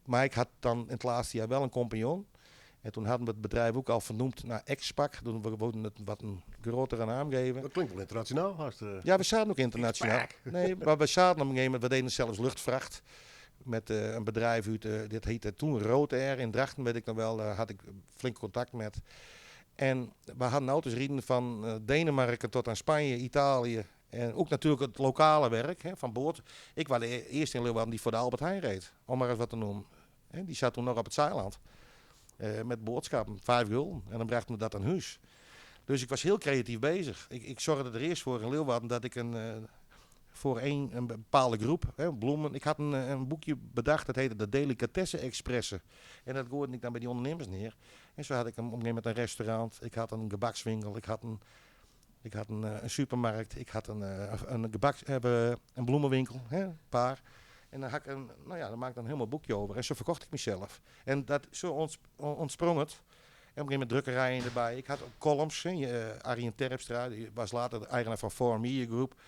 Speaker 5: Maar ik had dan in het laatste jaar wel een compagnon. En toen hadden we het bedrijf ook al vernoemd naar Expak. Toen we wilden het wat een grotere naam geven.
Speaker 4: Dat klinkt wel internationaal.
Speaker 5: Ja, we zaten ook internationaal.
Speaker 4: Expak.
Speaker 5: Nee, maar we zaten op een gegeven moment, we deden zelfs luchtvracht. Met een bedrijf uit, dit heette toen Rood Air in Drachten, weet ik nog wel. Daar had ik flink contact met. En we hadden auto's rijden van Denemarken tot aan Spanje, Italië. En ook natuurlijk het lokale werk van boord. Ik was de eerste in Leeuwarden die voor de Albert Heijn reed. Om maar eens wat te noemen. Die zat toen nog op het Zeiland. Met boodschappen, 5 gulden. En dan brachten we dat aan huis. Dus ik was heel creatief bezig. Ik zorgde er eerst voor in Leeuwarden dat ik voor een bepaalde groep, bloemen. Ik had een boekje bedacht, dat heette de Delicatessen Expressen. En dat gooide ik dan bij die ondernemers neer. En zo had ik op een gegeven moment een restaurant, ik had een gebakswinkel, ik had een supermarkt, ik had een bloemenwinkel, een paar. En dan, dan maakte ik een helemaal boekje over. En zo verkocht ik mezelf. En zo ontsprong het. En op een gegeven moment drukkerijen erbij. Ik had ook columns. Arjen Terpstra, die was later de eigenaar van Forum Media Group.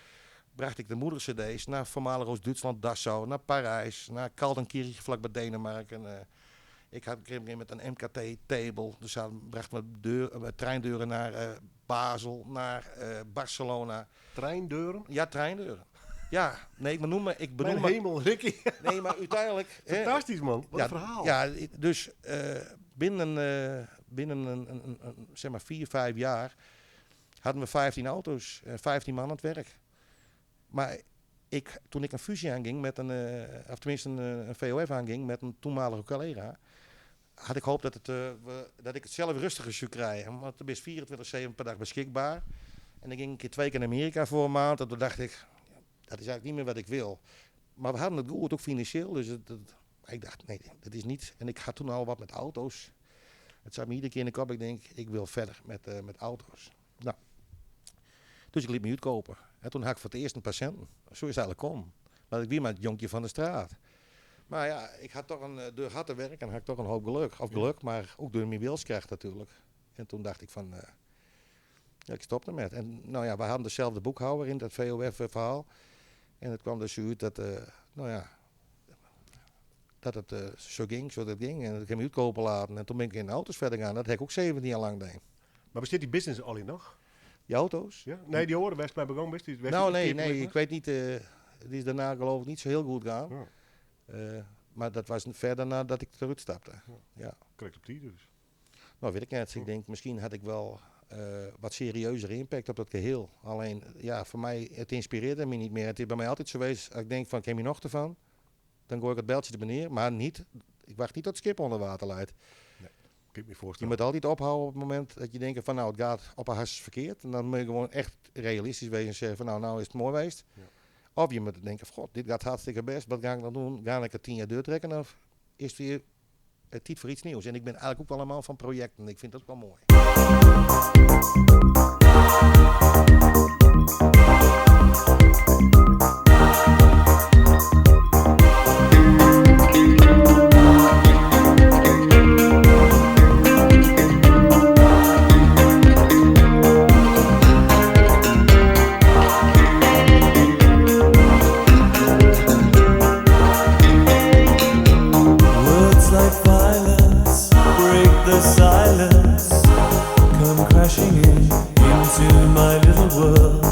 Speaker 5: Bracht ik de moedercd's naar voormalig Oost-Duitsland, Dachau, naar Parijs, naar Kaltenkirch, vlakbij Denemarken. Ik had op een gegeven moment een MKT-table. Dus brachten we treindeuren naar Basel, naar Barcelona.
Speaker 4: Treindeuren?
Speaker 5: Ja, treindeuren. Ja, nee, ik benoem
Speaker 4: Mijn hemel, Ricky.
Speaker 5: Nee, maar uiteindelijk...
Speaker 4: Fantastisch, man. Wat
Speaker 5: ja,
Speaker 4: een verhaal.
Speaker 5: Ja, dus binnen een zeg maar 4, 5 jaar hadden we 15 auto's, 15 man aan het werk. Maar toen ik een fusie aanging met of tenminste een VOF aanging met een toenmalige collega, had ik gehoopt dat ik het zelf rustiger zou krijgen. Want er is 24/7 per dag beschikbaar. En dan ging ik een keer 2 keer naar Amerika voor een maand. En toen dacht ik, dat is eigenlijk niet meer wat ik wil. Maar we hadden het goed, ook financieel. Dus ik dacht, nee, dat is niet. En ik had toen al wat met auto's. Het zat me iedere keer in de kop. Ik denk, ik wil verder met auto's. Nou, dus ik liet me uitkopen. En toen had ik voor het eerst een patiënt. Zo is het eigenlijk kom. Maar ik wie maar het jonkje van de straat. Maar ja, ik had toch door hard te werken en had ik toch een hoop geluk. Of geluk, maar ook door mijn wilskracht natuurlijk. En toen dacht ik van, ik stop ermee. En nou ja, we hadden dezelfde boekhouder in dat VOF-verhaal. En het kwam dus uit dat, dat het zo ging, zoals het ging. En ik heb me uitkopen laten. En toen ben ik in de auto's verder gaan. Dat heb ik ook 17 jaar lang deed.
Speaker 4: Maar bestaat die business al in nog?
Speaker 5: Die auto's?
Speaker 4: Ja? Nee, die horen best bij begonnen.
Speaker 5: Nee, ik weet niet. Het is daarna geloof ik niet zo heel goed gaan. Ja. Maar dat was verder nadat ik eruit stapte. Ja.
Speaker 4: Correct op die dus.
Speaker 5: Nou, weet ik net. Ik denk, misschien had ik wel wat serieuzer impact op dat geheel. Alleen, ja, voor mij, het inspireerde me niet meer. Het is bij mij altijd zo geweest, als ik denk van, ken je nog ervan? Dan gooi ik het beltje er neer. Maar niet, ik wacht niet tot het schip onder water leidt.
Speaker 4: Nee, kan ik me voorstellen.
Speaker 5: Je moet altijd ophouden op het moment dat je denkt van, nou, het gaat op een hars verkeerd. En dan moet je gewoon echt realistisch wezen en zeggen van, nou is het mooi geweest. Ja. Of je moet denken, god, dit gaat hartstikke best. Wat ga ik dan doen? Ga ik het 10 jaar doortrekken of is het weer tijd voor iets nieuws? En ik ben eigenlijk ook wel een man van projecten. Ik vind dat wel mooi.
Speaker 7: Silence, come crashing into my little world.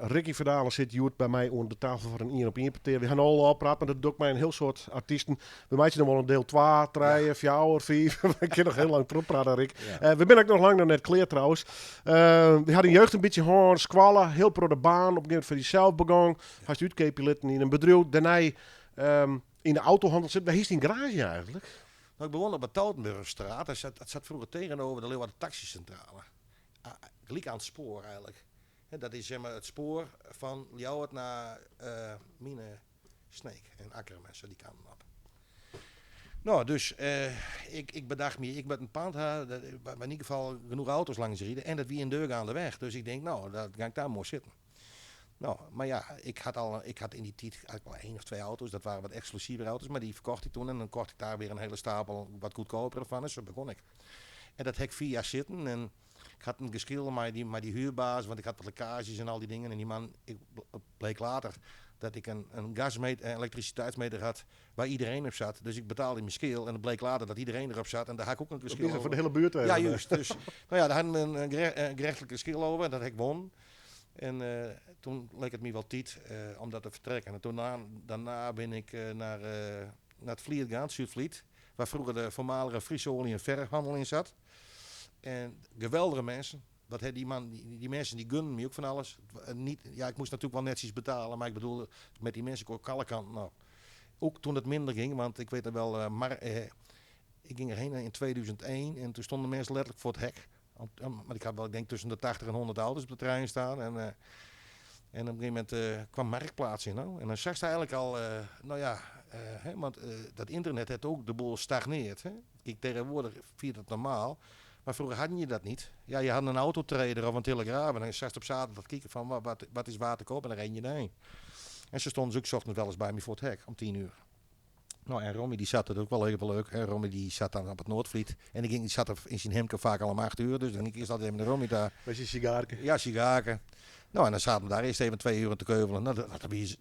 Speaker 4: Ricky Verdalen zit Joet bij mij onder de tafel voor een 1-op-1 partij. We gaan al oppraten, maar dat doe ik mij een heel soort artiesten. We maken nog wel een deel 2, 3, 4, 5. We kunnen nog heel lang erop praten, Rick.
Speaker 5: Ja.
Speaker 4: We zijn ook nog lang nog net kleer trouwens. We hadden jeugd een beetje hoorn, squallen, heel pro de baan. Op een gegeven moment voor jezelf begonnen. Had je uitkeepje in een bedrijf. Daarna in de autohandel zit. Waar is die garage eigenlijk?
Speaker 5: Nou, ik bewoonde op de Tautenburgstraat. Dat zat vroeger tegenover de Leeuwarden taxicentrale. Gelijk aan het spoor eigenlijk. En dat is zeg maar, het spoor van Ljouwert naar Mine, Sneek en Akkerem en zo die kanten op. Nou, dus ik bedacht me, ik met een pand waar in ieder geval genoeg auto's langs rijden en dat wie een deur aan de weg. Dus ik denk, nou, dat ga ik daar mooi zitten. Nou, maar ja, ik had in die tijd eigenlijk wel 1 of 2 auto's. Dat waren wat exclusieve auto's, maar die verkocht ik toen. En dan kocht ik daar weer een hele stapel wat goedkoper van. En zo begon ik. En dat heb ik 4 jaar zitten. En ik had een geschil met die huurbaas, want ik had wat lekkages en al die dingen. En die man, bleek later dat ik een gasmeter, een elektriciteitsmeter had waar iedereen op zat. Dus ik betaalde mijn schil en het bleek later dat iedereen erop zat. En daar had ik ook een geschil over.
Speaker 4: Voor de hele buurt.
Speaker 5: Ja, juist. Dus, nou ja, daar hadden we een gerechtelijke schil over en dat heb ik won. En toen leek het me wel tijd om dat te vertrekken. En toen daarna ben ik naar het Vliet gegaan, Zuidvliet. Waar vroeger de voormalige Friese olie- en verfhandel in zat. En geweldige mensen. Die mensen die gunnen me ook van alles. Ja, ik moest natuurlijk wel netjes betalen. Maar ik bedoel, met die mensen kon ik alle kanten. Nou, ook toen het minder ging. Want ik weet er wel, ik ging erheen in 2001. En toen stonden mensen letterlijk voor het hek. Maar ik had wel, ik denk, tussen de 80 en 100 auto's op de trein staan. En op een gegeven moment kwam Marktplaats in. Nou. En dan zag ze eigenlijk al, want dat internet heeft ook de boel stagneert. Hè. Kijk, tegenwoordig viert het normaal. Maar vroeger had je dat niet. Ja, je had een autotrader of een telegraaf. En dan zag je op zaterdag kijken van wat is waar te koop. En dan ren je erheen. En ze stonden dus ook 's ochtends wel eens bij me voor het hek om 10 uur. Nou, en Romy die zat er ook wel even leuk. Hè. Romy die zat dan op het Noordvliet. En die zat er in zijn hemke vaak al om 8 uur. Dus dan ging ik eerst altijd even de Romy daar.
Speaker 4: Met je sigaarken.
Speaker 5: Ja, sigaarken. Nou, en dan zaten we daar eerst even 2 uur te keuvelen. Nou,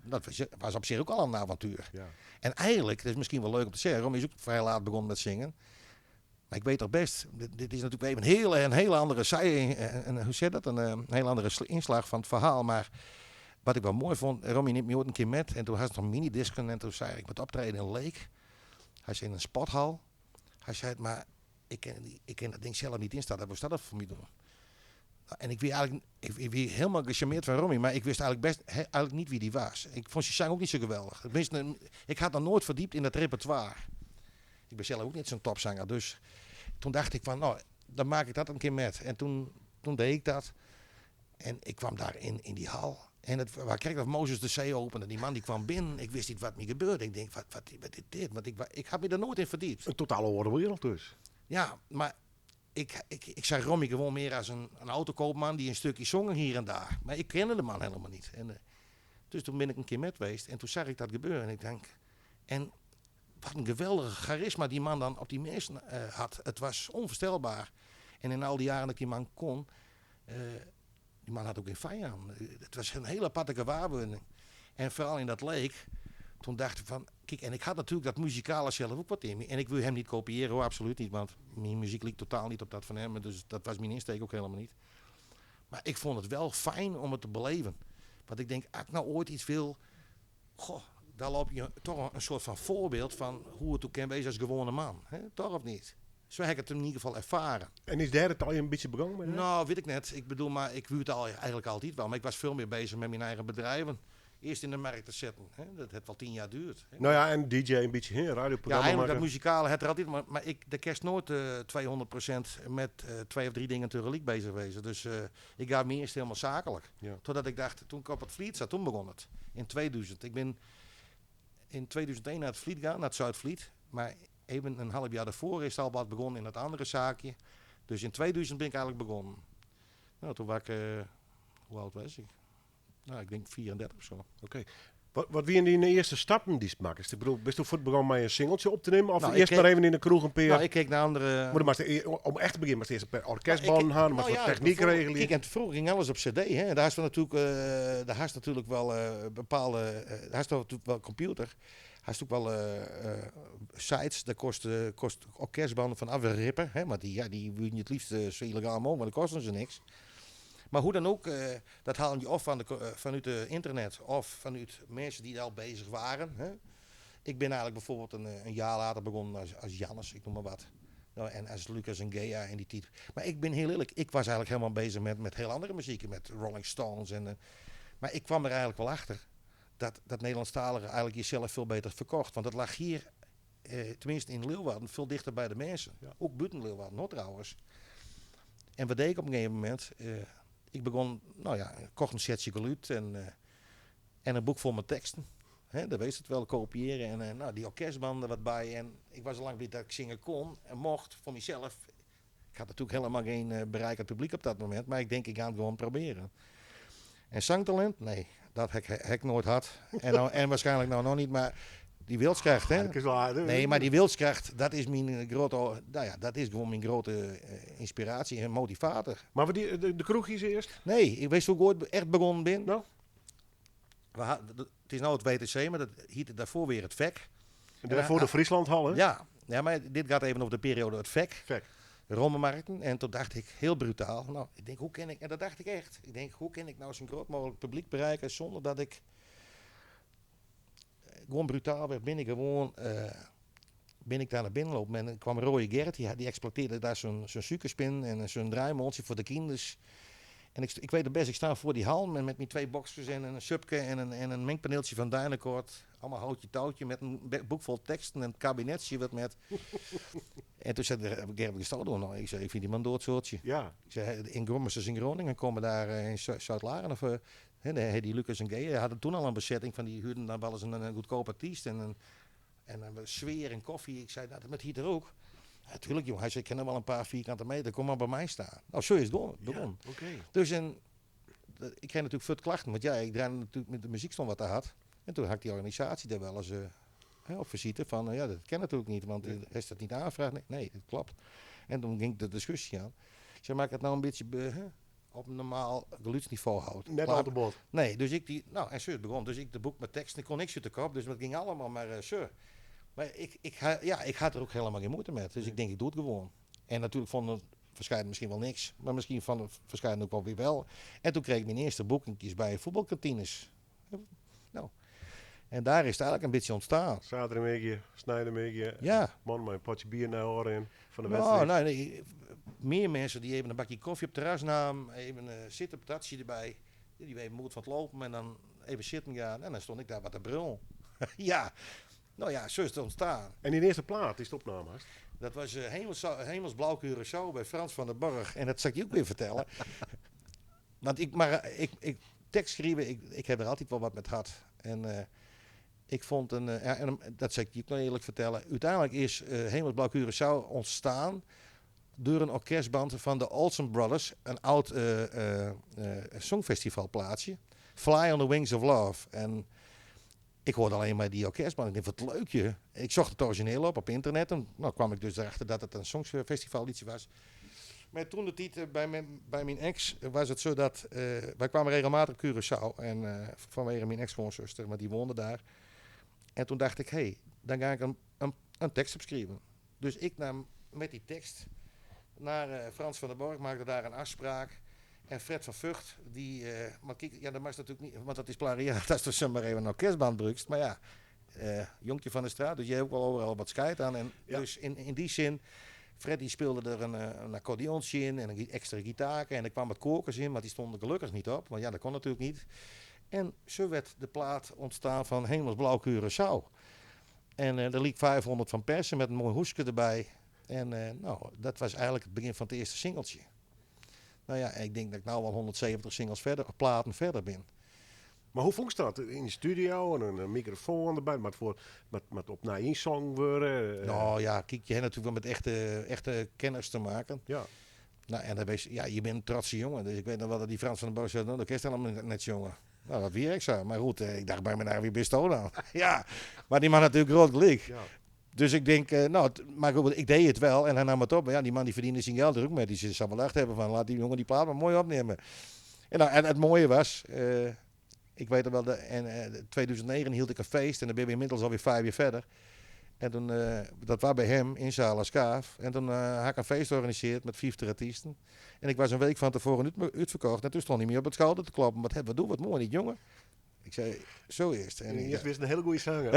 Speaker 5: dat was op zich ook al een avontuur.
Speaker 4: Ja.
Speaker 5: En eigenlijk, dat is misschien wel leuk om te zeggen, Romy is ook vrij laat begonnen met zingen. Maar ik weet toch best, dit is natuurlijk even een hele andere hoe zit dat? Een hele andere inslag van het verhaal. Maar wat ik wel mooi vond, Romy neemt me ooit een keer met. En toen had ze nog minidisken en toen zei ik met optreden in Leek. Hij zei in een sporthal. Hij zei, maar ik ken dat ding zelf niet instaan. Dat was dat voor mij doen. En ik werd helemaal gecharmeerd van Romy, maar ik wist eigenlijk niet wie die was. Ik vond zijn zang ook niet zo geweldig. Ik had nog nooit verdiept in dat repertoire. Ik ben zelf ook niet zo'n topzanger, dus toen dacht ik van, nou, dan maak ik dat een keer met. En toen deed ik dat. En ik kwam daar in die hal. En waar kreeg dat Mozes de zee opende. Die man die kwam binnen. Ik wist niet wat me gebeurde. Ik denk, wat is dit? Want ik had me er nooit in verdiept.
Speaker 4: Een totale andere wereld dus.
Speaker 5: Ja, maar ik zag Romy gewoon meer als een autokoopman die een stukje zong hier en daar. Maar ik kende de man helemaal niet. En, dus toen ben ik een keer met geweest. En toen zag ik dat gebeuren. En ik denk, en wat een geweldige charisma die man dan op die mensen had. Het was onvoorstelbaar. En in al die jaren dat ik die man kon, die man had ook geen vijand. Het was een hele aparte gewaarwording. En vooral in dat Leek, toen dacht ik van, kijk, en ik had natuurlijk dat muzikale zelf ook wat in me. En ik wil hem niet kopiëren, hoor, absoluut niet. Want mijn muziek liep totaal niet op dat van hem. Dus dat was mijn insteek ook helemaal niet. Maar ik vond het wel fijn om het te beleven. Want ik denk, als ik nou ooit iets wil, goh, daar loop je toch een soort van voorbeeld van hoe het ook kan wezen als gewone man. Hè? Toch of niet? Zo heb ik het in ieder geval ervaren.
Speaker 4: En is daar het al een beetje begonnen met?
Speaker 5: Nou, weet ik net. Ik bedoel, maar ik wuurde al eigenlijk altijd wel. Maar ik was veel meer bezig met mijn eigen bedrijven. Eerst in de markt te zetten. Hè? Dat heeft wel 10 jaar duurd. Hè?
Speaker 4: Nou ja, en DJ een beetje, radioprogramma
Speaker 5: Ja, eigenlijk
Speaker 4: maken.
Speaker 5: dat muzikale het er altijd. Maar de kerst nooit 200% met 2 of 3 dingen tegelijk bezig wezen. Dus ik ga me eerst helemaal zakelijk.
Speaker 4: Ja.
Speaker 5: Totdat ik dacht, toen ik op het Vliet zat, toen begon het. In 2000. Ik ben in 2001 naar het Vliet gegaan, naar het Zuidvliet. Maar even een half jaar daarvoor is het al wat begonnen in het andere zaakje. Dus in 2000 ben ik eigenlijk begonnen. Nou, toen was ik, hoe oud was ik? Nou, ik denk 34 of zo.
Speaker 4: Oké. Wat wie in die eerste stappen die maken? Ik bedoel, bist u voor het begonnen met een singeltje op te nemen? Of
Speaker 5: Nou,
Speaker 4: eerst
Speaker 5: ik
Speaker 4: maar even in de kroeg een peer?
Speaker 5: Nou, ik keek naar andere...
Speaker 4: Om echt te beginnen, maar eerst per orkestband gaan, maar voor techniek regelen.
Speaker 5: Kijk, en vroeger ging alles op cd. Hè? En daar is natuurlijk wel bepaalde... daar is natuurlijk wel computer. Hij is ook wel sites, dat kost orkestbanden van afrippen. Hè? Maar die wil je het liefst zo illegaal mogelijk, maar dat kosten ze niks. Maar hoe dan ook, dat haal je of vanuit de internet of vanuit mensen die daar al bezig waren. Hè. Ik ben eigenlijk bijvoorbeeld een jaar later begonnen als Jannes, ik noem maar wat. Nou, en als Lucas en Gea en die type. Maar ik ben heel eerlijk, ik was eigenlijk helemaal bezig met heel andere muziek. Met Rolling Stones. Maar ik kwam er eigenlijk wel achter dat Nederlandstalige eigenlijk jezelf veel beter verkocht. Want het lag hier, tenminste in Leeuwarden, veel dichter bij de mensen. Ja. Ook buiten Leeuwarden, hoor trouwens. En wat deed ik op een gegeven moment? Ik begon, ik kocht een setje geluid en een boek vol met teksten. Dat weet het wel, kopiëren en die orkestbanden wat bij. En ik was al lang blij dat ik zingen kon en mocht voor mezelf. Ik had natuurlijk helemaal geen bereikend publiek op dat moment, maar ik denk ik ga het gewoon proberen. En zangtalent? Nee, dat heb ik nooit had. En waarschijnlijk nou nog niet, maar die wilskracht, hè? Nee, maar die wilskracht, dat is mijn grote, dat is gewoon mijn grote inspiratie en motivator.
Speaker 4: Maar wat de kroegjes eerst?
Speaker 5: Nee, ik wist hoe ik ooit echt begonnen ben.
Speaker 4: Nou?
Speaker 5: Het is nou het WTC, maar dat hiette daarvoor weer het VEC.
Speaker 4: En daarvoor de Frieslandhal, hè?
Speaker 5: Ja, maar dit gaat even over de periode het VEC. De Rommelmarkten. En toen dacht ik, heel brutaal, ik denk, hoe kan ik, en dat dacht ik echt. Ik denk, hoe kan ik nou zo'n groot mogelijk publiek bereiken zonder dat ik gewoon brutaal werd, ben ik daar naar binnen lopen. En dan kwam Roy Gerrit, die exploiteerde daar zo'n suikerspin en zo'n draaimoltje voor de kinders. En ik weet het best, ik sta voor die hal met mijn 2 boxers en een subke en een mengpaneeltje van Dynacord. Allemaal houtje touwtje met een boek vol teksten en een kabinetje wat met... En toen zei Gerrit Gestouw, nou, ik zei, ik vind die man doodsoortje.
Speaker 4: Ja.
Speaker 5: Ik zei, in Grommers in Groningen komen daar in Zuid-Laren of... die Lucas en Gea hadden toen al een bezetting van die huurden dan wel eens een goedkoop artiest en een sfeer en koffie. Ik zei, dat met hier er ook. Natuurlijk, joh. Hij zei, ik ken er wel een paar vierkante meter, kom maar bij mij staan. Nou, zo is het begonnen.
Speaker 4: Ja, okay.
Speaker 5: Dus ik kreeg natuurlijk veel klachten, want ik draaide natuurlijk met de muziekstond wat hij had. En toen had ik die organisatie daar wel eens op visite van, dat ken natuurlijk niet, want is dat niet aangevraagd? Nee, dat klopt. En toen ging de discussie aan. Ik zei, maak het nou een beetje op een normaal geluidsniveau houden.
Speaker 4: Net al te bot.
Speaker 5: Nee, dus en zo begon. Dus ik de boek met tekst, ik kon niks uit de kop, dus dat ging allemaal maar zo. Maar ik had er ook helemaal geen moeite met. Dus ik denk, ik doe het gewoon. En natuurlijk vonden verschijnen misschien wel niks. Maar misschien van verschijnen ook wel weer wel. En toen kreeg ik mijn eerste boekingjes bij voetbalkantines. Nou. En daar is het eigenlijk een beetje ontstaan.
Speaker 4: Zaterdag een beetje, snijden een beetje.
Speaker 5: Ja.
Speaker 4: Man, mijn potje bier naar horen in van de wedstrijd.
Speaker 5: Nee, meer mensen die even een bakje koffie op het terras namen. Even zitten, patatje erbij. Die even moed van het lopen en dan even zitten gaan. En dan stond ik daar wat te brullen. Ja. Nou ja, zo is het ontstaan.
Speaker 4: En die eerste plaat is de opname, hè?
Speaker 5: Dat was Hemelsblauw Curaçao bij Frans van der Borg. En dat zal ik je ook weer vertellen. Want ik tekst schrijven, ik heb er altijd wel wat met gehad. En ik vond en dat zal ik je ook nog eerlijk vertellen. Uiteindelijk is Hemelsblauw Curaçao ontstaan door een orkestband van de Olsen Brothers. Een oud songfestivalplaatsje. Fly on the Wings of Love. En ik hoorde alleen maar die orkestband. Ik dacht, wat leuk je. Ik zocht het origineel op internet. En nou kwam ik dus erachter dat het een songfestivalliedje was. Maar toen de titel bij mijn ex was het zo dat... wij kwamen regelmatig op Curaçao. En vanwege mijn ex-schoonzuster, maar die woonde daar. En toen dacht ik, dan ga ik een tekst opschrijven. Dus ik nam met die tekst naar Frans van der Borg, maakte daar een afspraak. En Fred van Vught, maar kijk, dat mag natuurlijk niet, want dat is plagiaat, dat is dus maar even een orkestband brukst. Maar ja, jonkje van de straat, dus jij hebt ook wel overal wat scheid aan. En dus in die zin, Fred speelde er een accordeontje in en een extra gitaar. En er kwam wat kokers in, maar die stonden gelukkig niet op. Want ja, dat kon natuurlijk niet. En zo werd de plaat ontstaan van Hemelsblauw Curaçao. En er liep 500 van persen met een mooi hoesje erbij. En dat was eigenlijk het begin van het eerste singeltje. Nou ja, ik denk dat ik nou wel 170 singles verder, platen verder ben.
Speaker 4: Maar hoe vond je dat? In de studio en een microfoon erbij, met op naar één song worden?
Speaker 5: Nou ja, kijk, je hebt natuurlijk wel met echte kenners te maken.
Speaker 4: Ja.
Speaker 5: Nou, en dan wees, je bent een trotse jongen. Dus ik weet nog wel dat die Frans van den Bosch zei, nou, dat is helemaal net jongen. Nou, dat wie ik zo. Maar goed, ik dacht bij me naar wie best nou. Ja, maar die man had natuurlijk groot gelijk. Ja. Dus ik denk, maar goed, ik deed het wel en hij nam het op. Maar ja, die man die verdiende zijn geld er ook mee. Die zal wel echt hebben van, laat die jongen die plaat maar mooi opnemen. En het mooie was, ik weet er wel, in 2009 hield ik een feest en dan ben we inmiddels alweer 5 jaar verder. En toen, dat was bij hem in Zalaskaaf. En toen had ik een feest georganiseerd met 50 artiesten. En ik was een week van tevoren uitverkocht. En toen stond hij me op het schouder te kloppen. Wat doen we het mooi niet, jongen? Ik zei, zo eerst. En
Speaker 4: En je wist een hele goede zanger.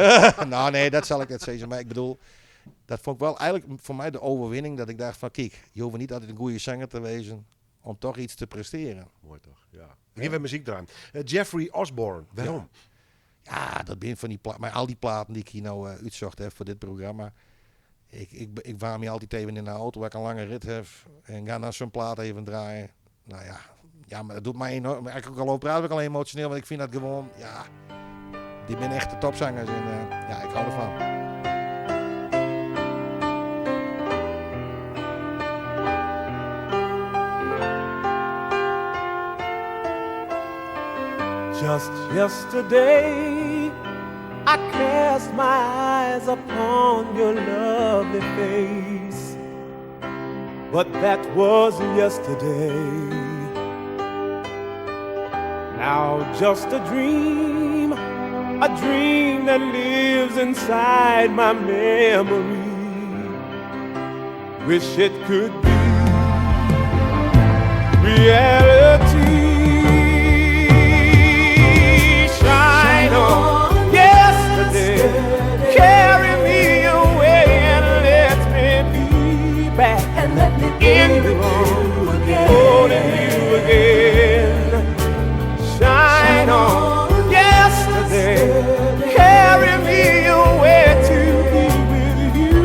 Speaker 5: nou nee, dat zal ik net zeggen. Maar ik bedoel, dat vond ik wel eigenlijk voor mij de overwinning. Dat ik dacht van, kijk, je hoeft niet altijd een goede zanger te wezen om toch iets te presteren.
Speaker 4: Mooi toch, ja. Hier weer muziek draaien. Jeffrey Osborne, waarom?
Speaker 5: Ja, dat ben van die platen. Maar al die platen die ik hier nou uitzocht heb voor dit programma. Ik waar me altijd even in de auto waar ik een lange rit heb. En ga naar zo'n plaat even draaien. Nou ja. Ja, maar dat doet mij enorm. Als ik ook al over praat, ben ik al emotioneel. Want ik vind dat gewoon, ja. Die ben echt de topzangers. En ja, ik hou ervan.
Speaker 7: Just yesterday, I cast my eyes upon your lovely face. But that was yesterday. Now just a dream that lives inside my memory. Wish it could be reality. Shine on yesterday, carry me away and let me be back
Speaker 6: And let me
Speaker 7: in the room, holding you again. Shine on yesterday, carry me away to be with you.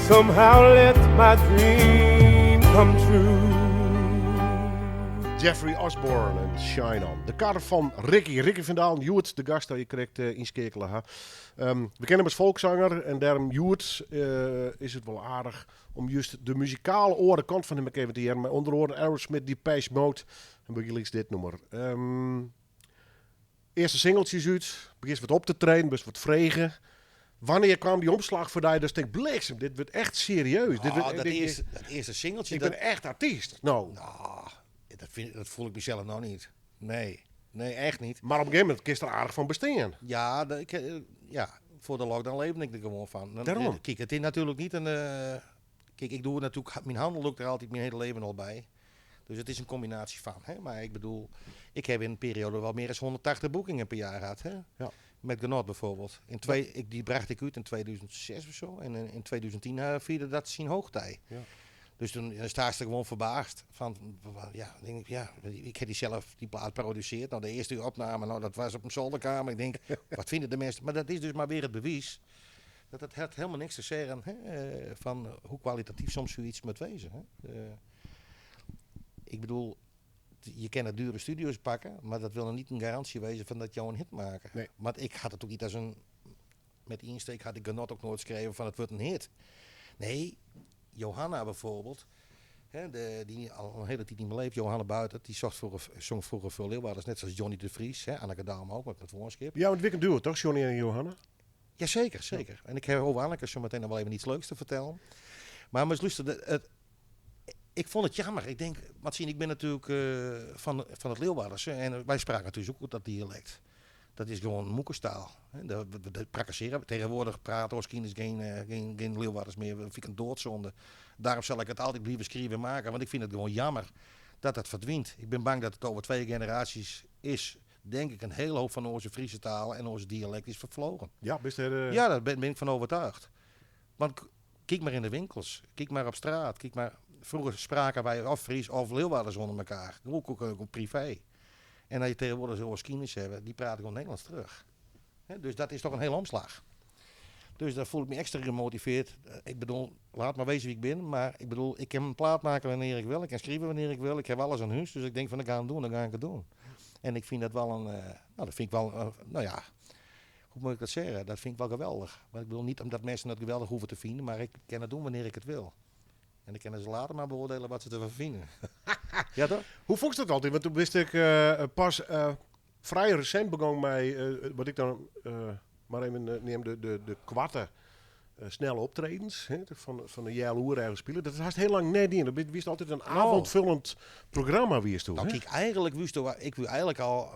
Speaker 7: Somehow let my dream come true.
Speaker 4: Jeffrey Osborne en Shine On. De kaart van Ricky Vandalen, Joert, de gast die je correct inschakelen. We kennen hem als volkszanger en daarom Joert is het wel aardig om juist de muzikale oren kant van hem even te leren. Maar onder andere Aerosmith, Depeche Mode en begin dit nummer. Eerste singeltjes uit, begint wat op te trainen, best wat vregen. Wanneer kwam die omslag voor jou? Dus ik denk, bliksem, dit wordt echt serieus.
Speaker 5: Dat eerste singeltje.
Speaker 4: Ik ben echt artiest. Nou.
Speaker 5: Nou, dat voel ik mezelf nou niet. Nee, echt niet.
Speaker 4: Maar op een gegeven moment kiest er aardig van bestaan.
Speaker 5: Ja, voor de lockdown leefde ik er gewoon van.
Speaker 4: Daarom.
Speaker 5: Kijk, het is natuurlijk niet een... kijk, ik doe het natuurlijk... Mijn handel ook er altijd mijn hele leven al bij. Dus het is een combinatie van. Hè? Maar ik bedoel, ik heb in een periode wel meer dan 180 boekingen per jaar gehad. Hè?
Speaker 4: Ja.
Speaker 5: Met Genot bijvoorbeeld. Die bracht ik uit in 2006 of zo. En in 2010 vierde dat zijn hoogtij.
Speaker 4: Ja.
Speaker 5: Dus toen sta je gewoon verbaasd. Ja, denk ik, ja, ik heb die plaat geproduceerd. Nou, de eerste opname, nou, dat was op een zolderkamer. Ik denk, wat vinden de mensen? Maar dat is dus maar weer het bewijs dat het heeft helemaal niks te zeggen van hoe kwalitatief soms zoiets moet wezen. Hè? Ik bedoel, je kan het dure studio's pakken, maar dat wil er niet een garantie wezen van dat jou een hit maken.
Speaker 4: Nee.
Speaker 5: Maar ik had het ook niet als een... Met insteek had ik Genot ook nooit geschreven van het wordt een hit. Nee, Johanna bijvoorbeeld, die al een hele tijd niet meer leeft, Johanna Buiten, die zong vroeger voor Leeuwarders, net zoals Johnny de Vries, Anneke Daum ook, met het woonskip.
Speaker 4: Ja, want weekend duo toch, Johnny en Johanna?
Speaker 5: Ja, zeker. Ja. En ik heb over Anneke zo meteen nog wel even iets leuks te vertellen. Maar luister, ik vond het jammer. Ik denk, Martien, ik ben natuurlijk van het Leeuwarders en wij spraken natuurlijk ook dat dialect. Dat is gewoon moekerstaal. De prakkaseren. Tegenwoordig praten ons kinders geen Leeuwarders meer. Dat vind ik een doodzonde. Daarom zal ik het altijd blijven schrijven en maken. Want ik vind het gewoon jammer dat het verdwijnt. Ik ben bang dat het over 2 generaties is. Denk ik een hele hoop van onze Friese taal en onze dialect is vervlogen.
Speaker 4: Ja, best er...
Speaker 5: Ja, daar ben ik van overtuigd. Want kijk maar in de winkels. Kijk maar op straat. Kijk maar. Vroeger spraken wij of Fries of Leeuwarders onder elkaar. Ook privé. En dat je tegenwoordig zoals kinders hebben, die praten gewoon Nederlands terug. Dus dat is toch een hele omslag. Dus daar voel ik me extra gemotiveerd. Ik bedoel, laat maar wezen wie ik ben. Maar ik bedoel, ik kan een plaat maken wanneer ik wil. Ik kan schrijven wanneer ik wil. Ik heb alles aan huis. Dus ik denk van, ik ga het doen, dan ga ik het doen. En ik vind dat wel hoe moet ik dat zeggen? Dat vind ik wel geweldig. Maar ik bedoel niet omdat mensen het geweldig hoeven te vinden. Maar ik kan het doen wanneer ik het wil. En dan kunnen ze later maar beoordelen wat ze ervan vinden. Ja toch?
Speaker 4: Hoe vond je dat altijd? Want toen wist ik pas vrij recent begon mij, wat ik dan maar even neem, de kwarte snelle optredens van de Jelle Hoer eigen spelen. Dat was heel lang net in. Dat wist altijd een avondvullend programma wie is toen.
Speaker 5: Nou kijk, eigenlijk wist ik eigenlijk al,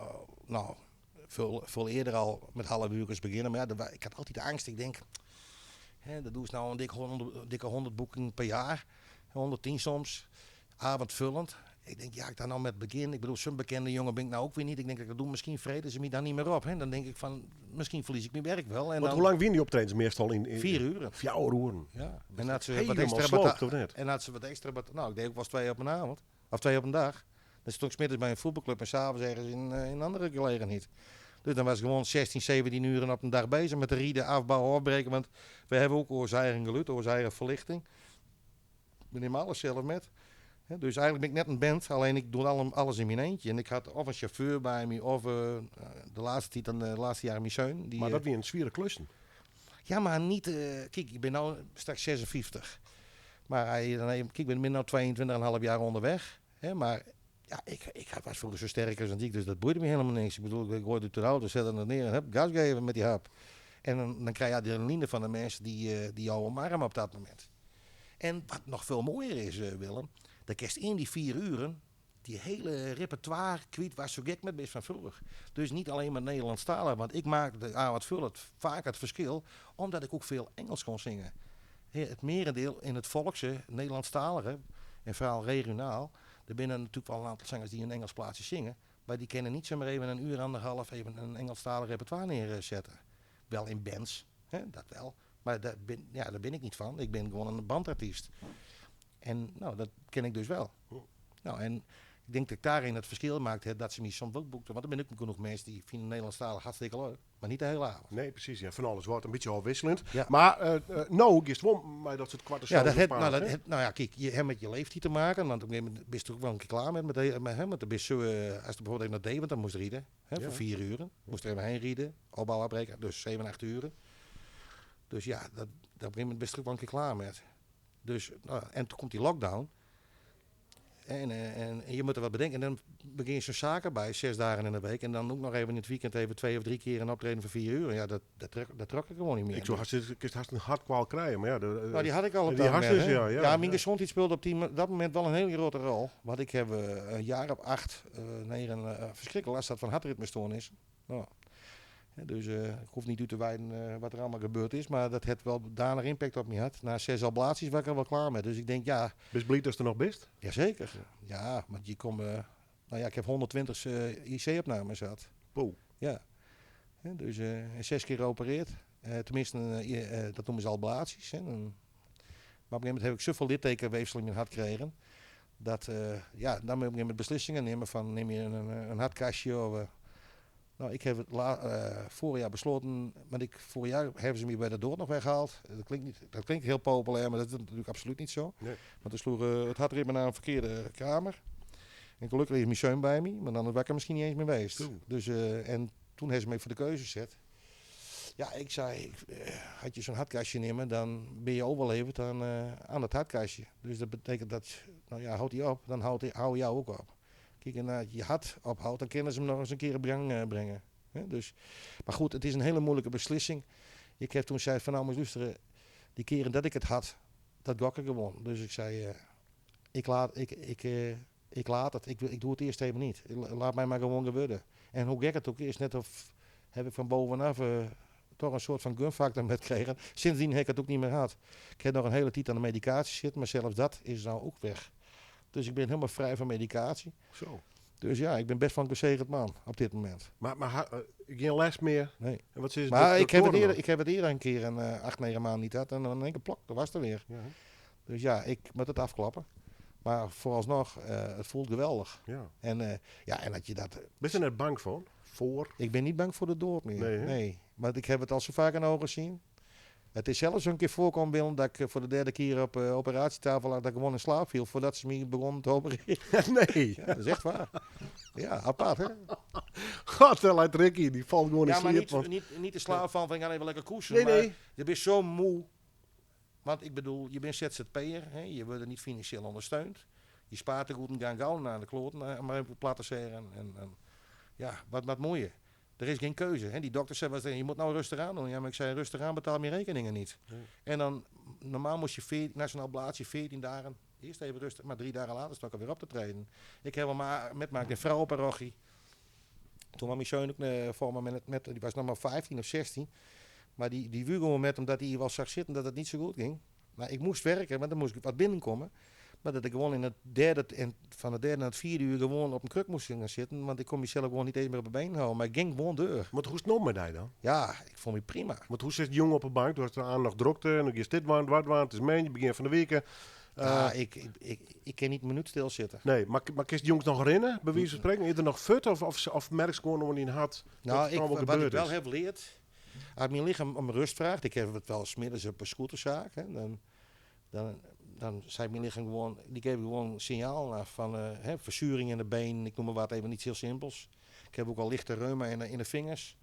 Speaker 5: veel eerder al met halfuurtjes beginnen. Maar ja, ik had altijd de angst. Ik denk, dat doe ik nou een dikke 100 boekingen per jaar. 110 soms. Avondvullend. Ik denk, ja, ik daar nou met begin. Ik bedoel, zo'n bekende jongen ben ik nou ook weer niet. Ik denk, dat doe misschien vrede ze me daar niet meer op. Hè. Dan denk ik van, misschien verlies ik mijn werk wel. En
Speaker 4: Want
Speaker 5: dan
Speaker 4: hoe lang wien die optredens meestal in
Speaker 5: 4 uur.
Speaker 4: 4 uur.
Speaker 5: Ja. En had ze
Speaker 4: Helemaal
Speaker 5: wat extra
Speaker 4: sloopt, of niet?
Speaker 5: En had ze wat extra nou, ik deed ook wel eens 2 op een avond. Of 2 op een dag. Dan stond ik 's middags bij een voetbalclub en s'avonds ergens in een andere gelegenheid. Dus dan was ik gewoon 16, 17 uur op een dag bezig met de rieden, afbouwen, afbreken. Want we hebben ook oorzijgen geluid, oorzijgen verlichting. We nemen alles zelf met. Dus eigenlijk ben ik net een band, alleen ik doe alles in mijn eentje. En ik had of een chauffeur bij me, of de laatste jaren mijn zoon.
Speaker 4: Maar dat weer een zwieren klussen.
Speaker 5: Ja, maar niet... kijk, ik ben nu straks 56. Maar ik ben nu 22,5 jaar onderweg. Maar ja, ik was vroeger zo sterk als ik, dus dat boeide me helemaal niks. Ik bedoel, ik hoorde uit de auto, zette het neer en gas geven met die hap. En dan krijg je adrenaline van de mensen die jou omarmen op dat moment. En wat nog veel mooier is, Willem, dat kerst in die 4 uren die hele repertoire kwijt was zo gek met best van vroeger. Dus niet alleen maar Nederlandstalig, want ik maakte vaak het verschil, omdat ik ook veel Engels kon zingen. Het merendeel in het volkse, Nederlandstalige en vooral regionaal, er binnen natuurlijk wel een aantal zangers die een Engels plaatsje zingen, maar die kunnen niet zomaar even een uur, anderhalf even een Engelstalig repertoire neerzetten. Wel in bands, dat wel. Maar daar ben ik niet van. Ik ben gewoon een bandartiest. En nou, dat ken ik dus wel. Nou, en ik denk dat ik daarin het verschil maakte, dat ze me soms ook boekten. Want er ben ik genoeg mensen die vinden Nederlandstalig hartstikke leuk. Maar niet de hele avond.
Speaker 4: Nee, precies. Ja, van alles wordt een beetje afwisselend.
Speaker 5: Ja.
Speaker 4: Maar nou, is het wel maar dat ze het kwart
Speaker 5: Ja, nou ja, kijk, je hebt met je leeftijd te maken. Want op een gegeven moment ben je er ook wel een keer klaar met de best zo, als je bijvoorbeeld even naar Deventer moest rijden, voor 4 uren. Moest er even heen rijden, opbouw afbreken, dus 7, 8 uren. Dus ja, dat op een gegeven moment ben je er ook wel een keer klaar met. Dus, en toen komt die lockdown. En je moet er wat bedenken. En dan begin je zo'n zaken bij, 6 dagen in de week. En dan ook nog even in het weekend even 2 of 3 keer een optreden van 4 uur. Ja, dat trok ik gewoon niet meer.
Speaker 4: Ik zou haast een hartkwaal krijgen, maar ja.
Speaker 5: Nou, die had ik al op
Speaker 4: die
Speaker 5: dat
Speaker 4: had
Speaker 5: moment.
Speaker 4: dus,
Speaker 5: Hè.
Speaker 4: ja,
Speaker 5: mijn gezondheid speelde op dat moment wel een hele grote rol. Want ik heb een jaar of 8, 9 verschrikkelijk last had van hartritmestoornis. Nou, dus ik hoef niet uit te wijden wat er allemaal gebeurd is. Maar dat heeft wel danig impact op me had. Na 6 ablaties was ik er wel klaar mee. Dus ik denk, ja...
Speaker 4: Best blij dat er nog best?
Speaker 5: Jazeker. Ja, want je komt... nou ja, ik heb 120 IC-opnames gehad.
Speaker 4: Poeh.
Speaker 5: Ja. Dus 6 keer geopereerd. Tenminste, dat noemen ze ablaties. Maar op een gegeven moment heb ik zoveel littekenweefsel in mijn hart gekregen. Dat, dan moet je op een gegeven moment beslissingen nemen van... Neem je een hartkastje of... Nou, ik heb het vorig jaar besloten, maar vorig jaar hebben ze me bij de dood nog weggehaald. Dat klinkt heel populair, maar dat is natuurlijk absoluut niet zo. Nee. Want toen sloeg het hartritme naar een verkeerde kamer. En gelukkig is mijn zoon bij me, maar dan was ik er misschien niet eens mee geweest. Dus, en toen hebben ze me voor de keuze gezet. Ja, ik zei, had je zo'n hartkastje nemen, dan ben je overleverd aan het hartkastje. Dus dat betekent dat, nou ja, houdt hij op, dan hou jou ook op. Kijk, en als je hart ophoudt, dan kunnen ze hem nog eens een keer in gang brengen. Dus, maar goed, het is een hele moeilijke beslissing. Ik heb toen gezegd van nou, moet je luisteren, die keren dat ik het had, dat gok ik gewoon. Dus ik zei, ik laat het, ik doe het eerst even niet. Laat mij maar gewoon gebeuren. En hoe gek het ook is, net of heb ik van bovenaf toch een soort van gunfactor met gekregen. Sindsdien heb ik het ook niet meer gehad. Ik heb nog een hele tijd aan de medicatie zitten, maar zelfs dat is nou ook weg. Dus ik ben helemaal vrij van medicatie.
Speaker 4: Zo.
Speaker 5: Dus ja, ik ben best van een gezegend man op dit moment.
Speaker 4: Maar geen les meer?
Speaker 5: Nee.
Speaker 4: En wat is
Speaker 5: maar ik heb het eerder een keer 8, 9 maanden niet had. En dan in één keer plok, dat was er weer.
Speaker 4: Ja.
Speaker 5: Dus ja, ik moet het afklappen. Maar vooralsnog, het voelt geweldig.
Speaker 4: Ja.
Speaker 5: En dat je dat...
Speaker 4: Ben je er bang voor?
Speaker 5: Ik ben niet bang voor de dood meer.
Speaker 4: Nee.
Speaker 5: Maar ik heb het al zo vaak in ogen gezien. Het is zelfs een keer voorkomen, Willem, dat ik voor de 3e keer op operatietafel lag, dat ik gewoon in slaap viel voordat ze me begonnen te opereren.
Speaker 4: Nee.
Speaker 5: Ja, dat is echt waar. Ja, apart, hè?
Speaker 4: God, dat lijkt Ricky, die valt gewoon in
Speaker 5: ja, maar
Speaker 4: slaap.
Speaker 5: niet de slaap van ik ga even lekker koersen.
Speaker 4: Nee,
Speaker 5: maar
Speaker 4: nee.
Speaker 5: je bent zo moe. Want ik bedoel, je bent ZZP'er, hè? Je wordt er niet financieel ondersteund. Je spaart er goed en gaan gauw naar de kloten, maar even plat te zeggen. En ja, wat mooier. Er is geen keuze. Hè? Die dokter zei, je moet nou rustig aan doen. Ja, maar ik zei, rustig aan, betaal mijn rekeningen niet. Nee. En dan, normaal moest je nationaal ablatie 14 dagen, eerst even rustig, maar 3 dagen later stak ik weer op te treden. Ik heb wel met mijn vrouwenparochie. Toen was mijn zoon ook voor me die was nog maar 15 of 16. Maar die wuurde gewoon met omdat hij wel zag zitten dat het niet zo goed ging. Maar ik moest werken, want dan moest ik wat binnenkomen. Maar dat ik gewoon in van het derde naar het vierde uur gewoon op een kruk moest gaan zitten. Want ik kon mezelf gewoon niet eens meer op mijn been houden. Maar ik ging gewoon deur.
Speaker 4: Maar hoe is het nog met hij dan?
Speaker 5: Ja, ik vond me prima.
Speaker 4: Want hoe zit de jongen op de bank? Toen was er aan nog drukte en dan is dit waard, het is maandje, begin van de weken.
Speaker 5: Ja, ik kan niet een minuut stilzitten.
Speaker 4: Nee, maar kist de jongens nog herinneren, bij wie ze spreken? Is er nog fut of merk je gewoon wanneer hij had
Speaker 5: Nou,
Speaker 4: dat het allemaal
Speaker 5: wat ik
Speaker 4: gebeurd
Speaker 5: wel
Speaker 4: is?
Speaker 5: heb geleerd, als mijn lichaam om rust vraagt, ik heb het wel smiddags op een scooterzaak, hè, dan zei mijn lichaam gewoon, die geef gewoon een signaal af van verzuring in de been, ik noem maar wat, even iets heel simpels. Ik heb ook al lichte reuma in de vingers.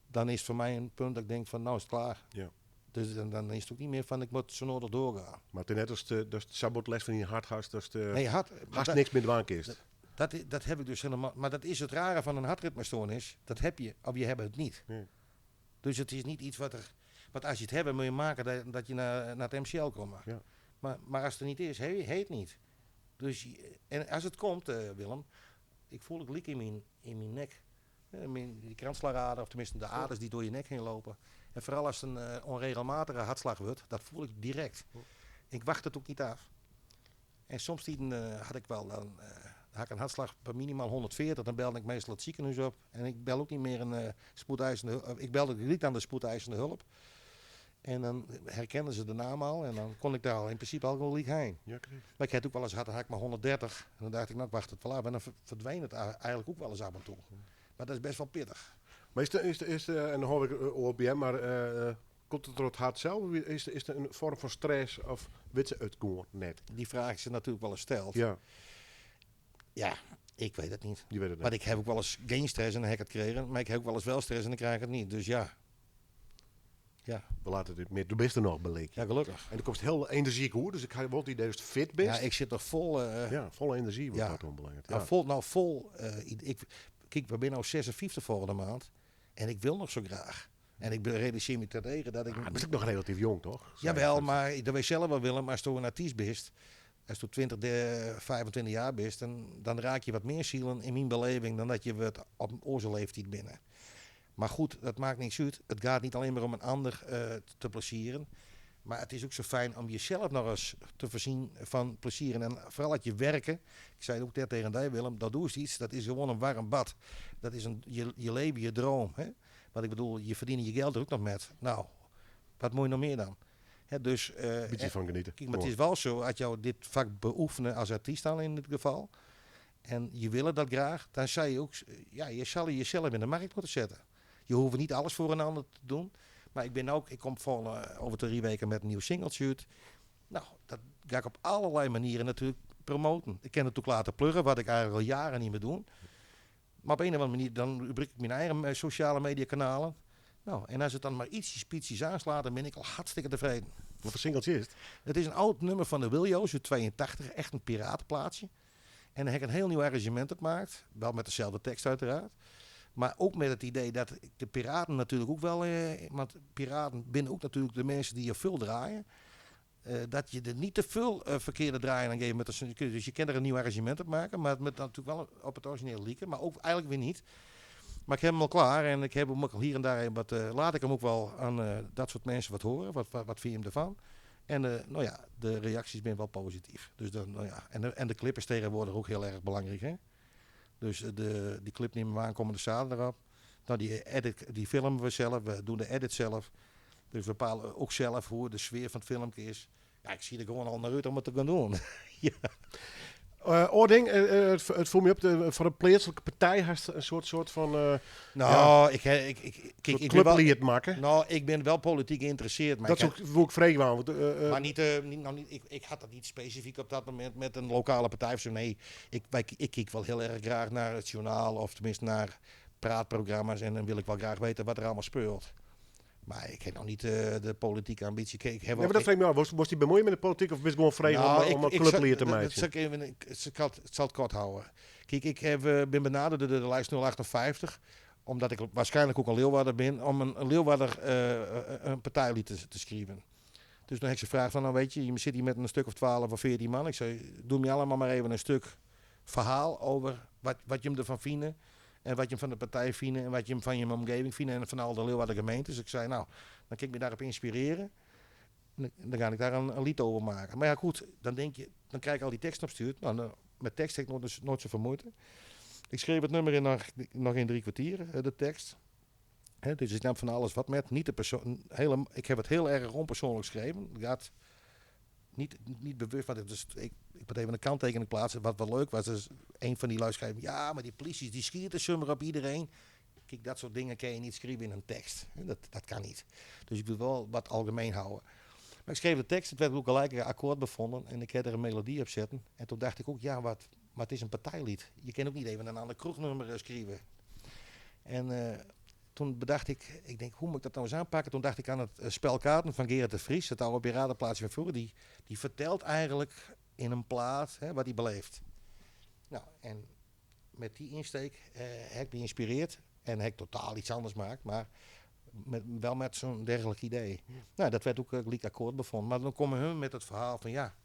Speaker 5: Dan is het voor mij een punt dat ik denk van, nou is het klaar.
Speaker 4: Ja.
Speaker 5: Dus dan is het ook niet meer van, ik moet zo nodig doorgaan.
Speaker 4: Maar ten net als de sabotles van die hartgast, dat is de
Speaker 5: Nee,
Speaker 4: haast niks meer de waankist.
Speaker 5: Dat heb ik dus helemaal. Maar dat is het rare van een hartritmestoornis. Dat heb je, of je hebt het niet.
Speaker 4: Ja.
Speaker 5: Dus het is niet iets wat er. Want als je het hebt, moet je maken dat je naar het MCL komt.
Speaker 4: Ja.
Speaker 5: Maar als het er niet is, heet niet. Dus, en als het komt, Willem, ik voel het liek in mijn nek. Die kransslagader, of tenminste de aders die door je nek heen lopen. En vooral als het een onregelmatige hartslag wordt, dat voel ik direct. Ik wacht het ook niet af. En soms had ik wel had ik een hartslag bij minimaal 140, dan belde ik meestal het ziekenhuis op. En ik bel ook niet meer een spoedeisende hulp. Ik belde niet aan de spoedeisende hulp. En dan herkenden ze de naam al en dan kon ik daar al in principe al wel heen.
Speaker 4: Ja, kreeg.
Speaker 5: Maar ik had ook wel eens had ik maar 130. En dan dacht ik, nou ik wacht het wel af. En dan verdween het eigenlijk ook wel eens af en toe. Maar dat is best wel pittig.
Speaker 4: Maar en dan hoor ik OBM, maar komt het door het hart zelf? Is er een vorm van stress of weet ze het gewoon net?
Speaker 5: Die vraag is er natuurlijk wel eens gesteld.
Speaker 4: Ja,
Speaker 5: Ja, ik weet het niet.
Speaker 4: die weet het niet.
Speaker 5: Want ik heb ook wel eens geen stress en dan heb ik het gekregen. Maar ik heb ook wel eens wel stress en dan krijg ik het niet. Dus ja. Ja,
Speaker 4: We laten dit meer. Du bist er nog beleek.
Speaker 5: ja gelukkig.
Speaker 4: En dan komt heel energiek hoor, dus ik heb wel het idee dat je fit bent.
Speaker 5: Ja, ik zit nog vol.
Speaker 4: Volle energie wordt
Speaker 5: ja.
Speaker 4: dat onbelangrijk. Ja.
Speaker 5: Nou, vol. Kijk, we zijn nou 56 volgende maand. En ik wil nog zo graag. En ik realiseer me terdege dat ik...
Speaker 4: Maar dat is ook nog relatief jong, toch?
Speaker 5: Jawel, maar dat weet je zelf wel, Willem. Als je een artiest bent, als je 20, 25 jaar bent, dan raak je wat meer zielen in mijn beleving dan dat je wat op onze leeftijd binnen. Maar goed, dat maakt niks uit. Het gaat niet alleen maar om een ander te plezieren. Maar het is ook zo fijn om jezelf nog eens te voorzien van plezier. En vooral uit je werken. Ik zei het ook net tegen jou, Willem. Dat doe je iets. Dat is gewoon een warm bad. Dat is je leven, je droom. Hè? Want ik bedoel, je verdient je geld er ook nog met. Nou, wat moet je nog meer dan? Hè, dus,
Speaker 4: Beetje van genieten.
Speaker 5: Kijk, maar het is wel zo, als jou dit vak beoefenen als artiest dan in dit geval. En je wil dat graag. Dan zou je ook, je zal jezelf in de markt moeten zetten. Je hoeft niet alles voor een ander te doen. Maar ik kom over 3 weken met een nieuw singeltje uit. Nou, dat ga ik op allerlei manieren natuurlijk promoten. Ik kan het ook laten pluggen, wat ik eigenlijk al jaren niet meer doe. Maar op een of andere manier, dan gebruik ik mijn eigen sociale media kanalen. Nou, en als het dan maar ietsjes pietjes aanslaat, dan ben ik al hartstikke tevreden.
Speaker 4: Wat voor singeltje is het?
Speaker 5: Het is een oud nummer van de Wiljo's uit 82, echt een piratenplaatsje. En daar heb ik een heel nieuw arrangement op gemaakt. Wel met dezelfde tekst uiteraard. Maar ook met het idee dat de piraten natuurlijk ook wel... want piraten binnen ook natuurlijk de mensen die je veel draaien. Dat je er niet te veel verkeerde draaien aan geeft. Dus je kan er een nieuw arrangement op maken. Maar met natuurlijk wel op het origineel lieken. Maar ook eigenlijk weer niet. Maar ik heb hem al klaar. En ik heb hem ook al hier en daar wat... laat ik hem ook wel aan dat soort mensen wat horen. Wat vind je hem ervan? En de reacties zijn wel positief. Dus en de clip is tegenwoordig ook heel erg belangrijk. Hè? Dus die clip nemen we aankomende zaterdag op. Nou, die filmen we zelf, we doen de edit zelf. Dus we bepalen ook zelf hoe de sfeer van het filmpje is. Ja, ik zie er gewoon al naar uit om het te gaan doen. Ja.
Speaker 4: Oording, het voel me op, voor een plaatselijke partij heeft een soort van clublied maken.
Speaker 5: Nou, ik ben wel politiek geïnteresseerd. Maar
Speaker 4: Dat is ook hoe ik vreemd was.
Speaker 5: Maar ik had dat niet specifiek op dat moment met een lokale partij of zo. Nee, ik kijk wel heel erg graag naar het journaal of tenminste naar praatprogramma's. En dan wil ik wel graag weten wat er allemaal speelt. Maar ik heb nog niet de politieke ambitie.
Speaker 4: Maar dat vreemd me af. Was die bemoeien met de politiek of was gewoon vreemd om een clublied te maken?
Speaker 5: Ik zal het kort houden. Kijk, ik ben benaderd door de lijst 058. Omdat ik waarschijnlijk ook een Leeuwarder ben. Om een Leeuwarder een partijlied te schrijven. Dus dan heb ik ze gevraagd van, nou weet je zit hier met een stuk of 12 of 14 man. Ik zei, doe me allemaal maar even een stuk verhaal over wat je hem ervan vinden. En wat je hem van de partij vinden. En wat je hem van je omgeving vinden. En van al de Leeuwarden gemeentes. Dus ik zei, nou, dan kan ik me daarop inspireren. Dan ga ik daar een lied over maken. Maar ja, goed, dan krijg ik al die tekst opstuurd. Nou, met tekst heb ik nooit zo vermoeid. Ik schreef het nummer nog in 3 kwartier, de tekst. Dus ik nam van alles wat met. Niet de persoon, ik heb het heel erg onpersoonlijk geschreven. Ik had niet bewust, want ik moet even een kanttekening plaatsen. Wat wel leuk was, is een van die lui schreef, ja, maar die politie die schieten zomaar op iedereen. Kijk, dat soort dingen kan je niet schrijven in een tekst. Dat kan niet. Dus ik wil wel wat algemeen houden. Maar ik schreef de tekst, het werd ook gelijk een akkoord bevonden en ik heb er een melodie op zetten. En toen dacht ik ook, ja, maar het is een partijlied. Je kan ook niet even een ander kroegnummer schrijven. En toen bedacht ik denk, hoe moet ik dat nou eens aanpakken? Toen dacht ik aan het spel kaarten van Gerard de Vries, het oude piratenplaatsje van vroeger. Die vertelt eigenlijk in een plaat wat hij beleeft. Nou, en met die insteek heb ik me geïnspireerd en heb ik totaal iets anders gemaakt, maar wel met zo'n dergelijk idee. Nou, dat werd ook gelijk akkoord bevonden. Maar dan komen hun met het verhaal van, ja,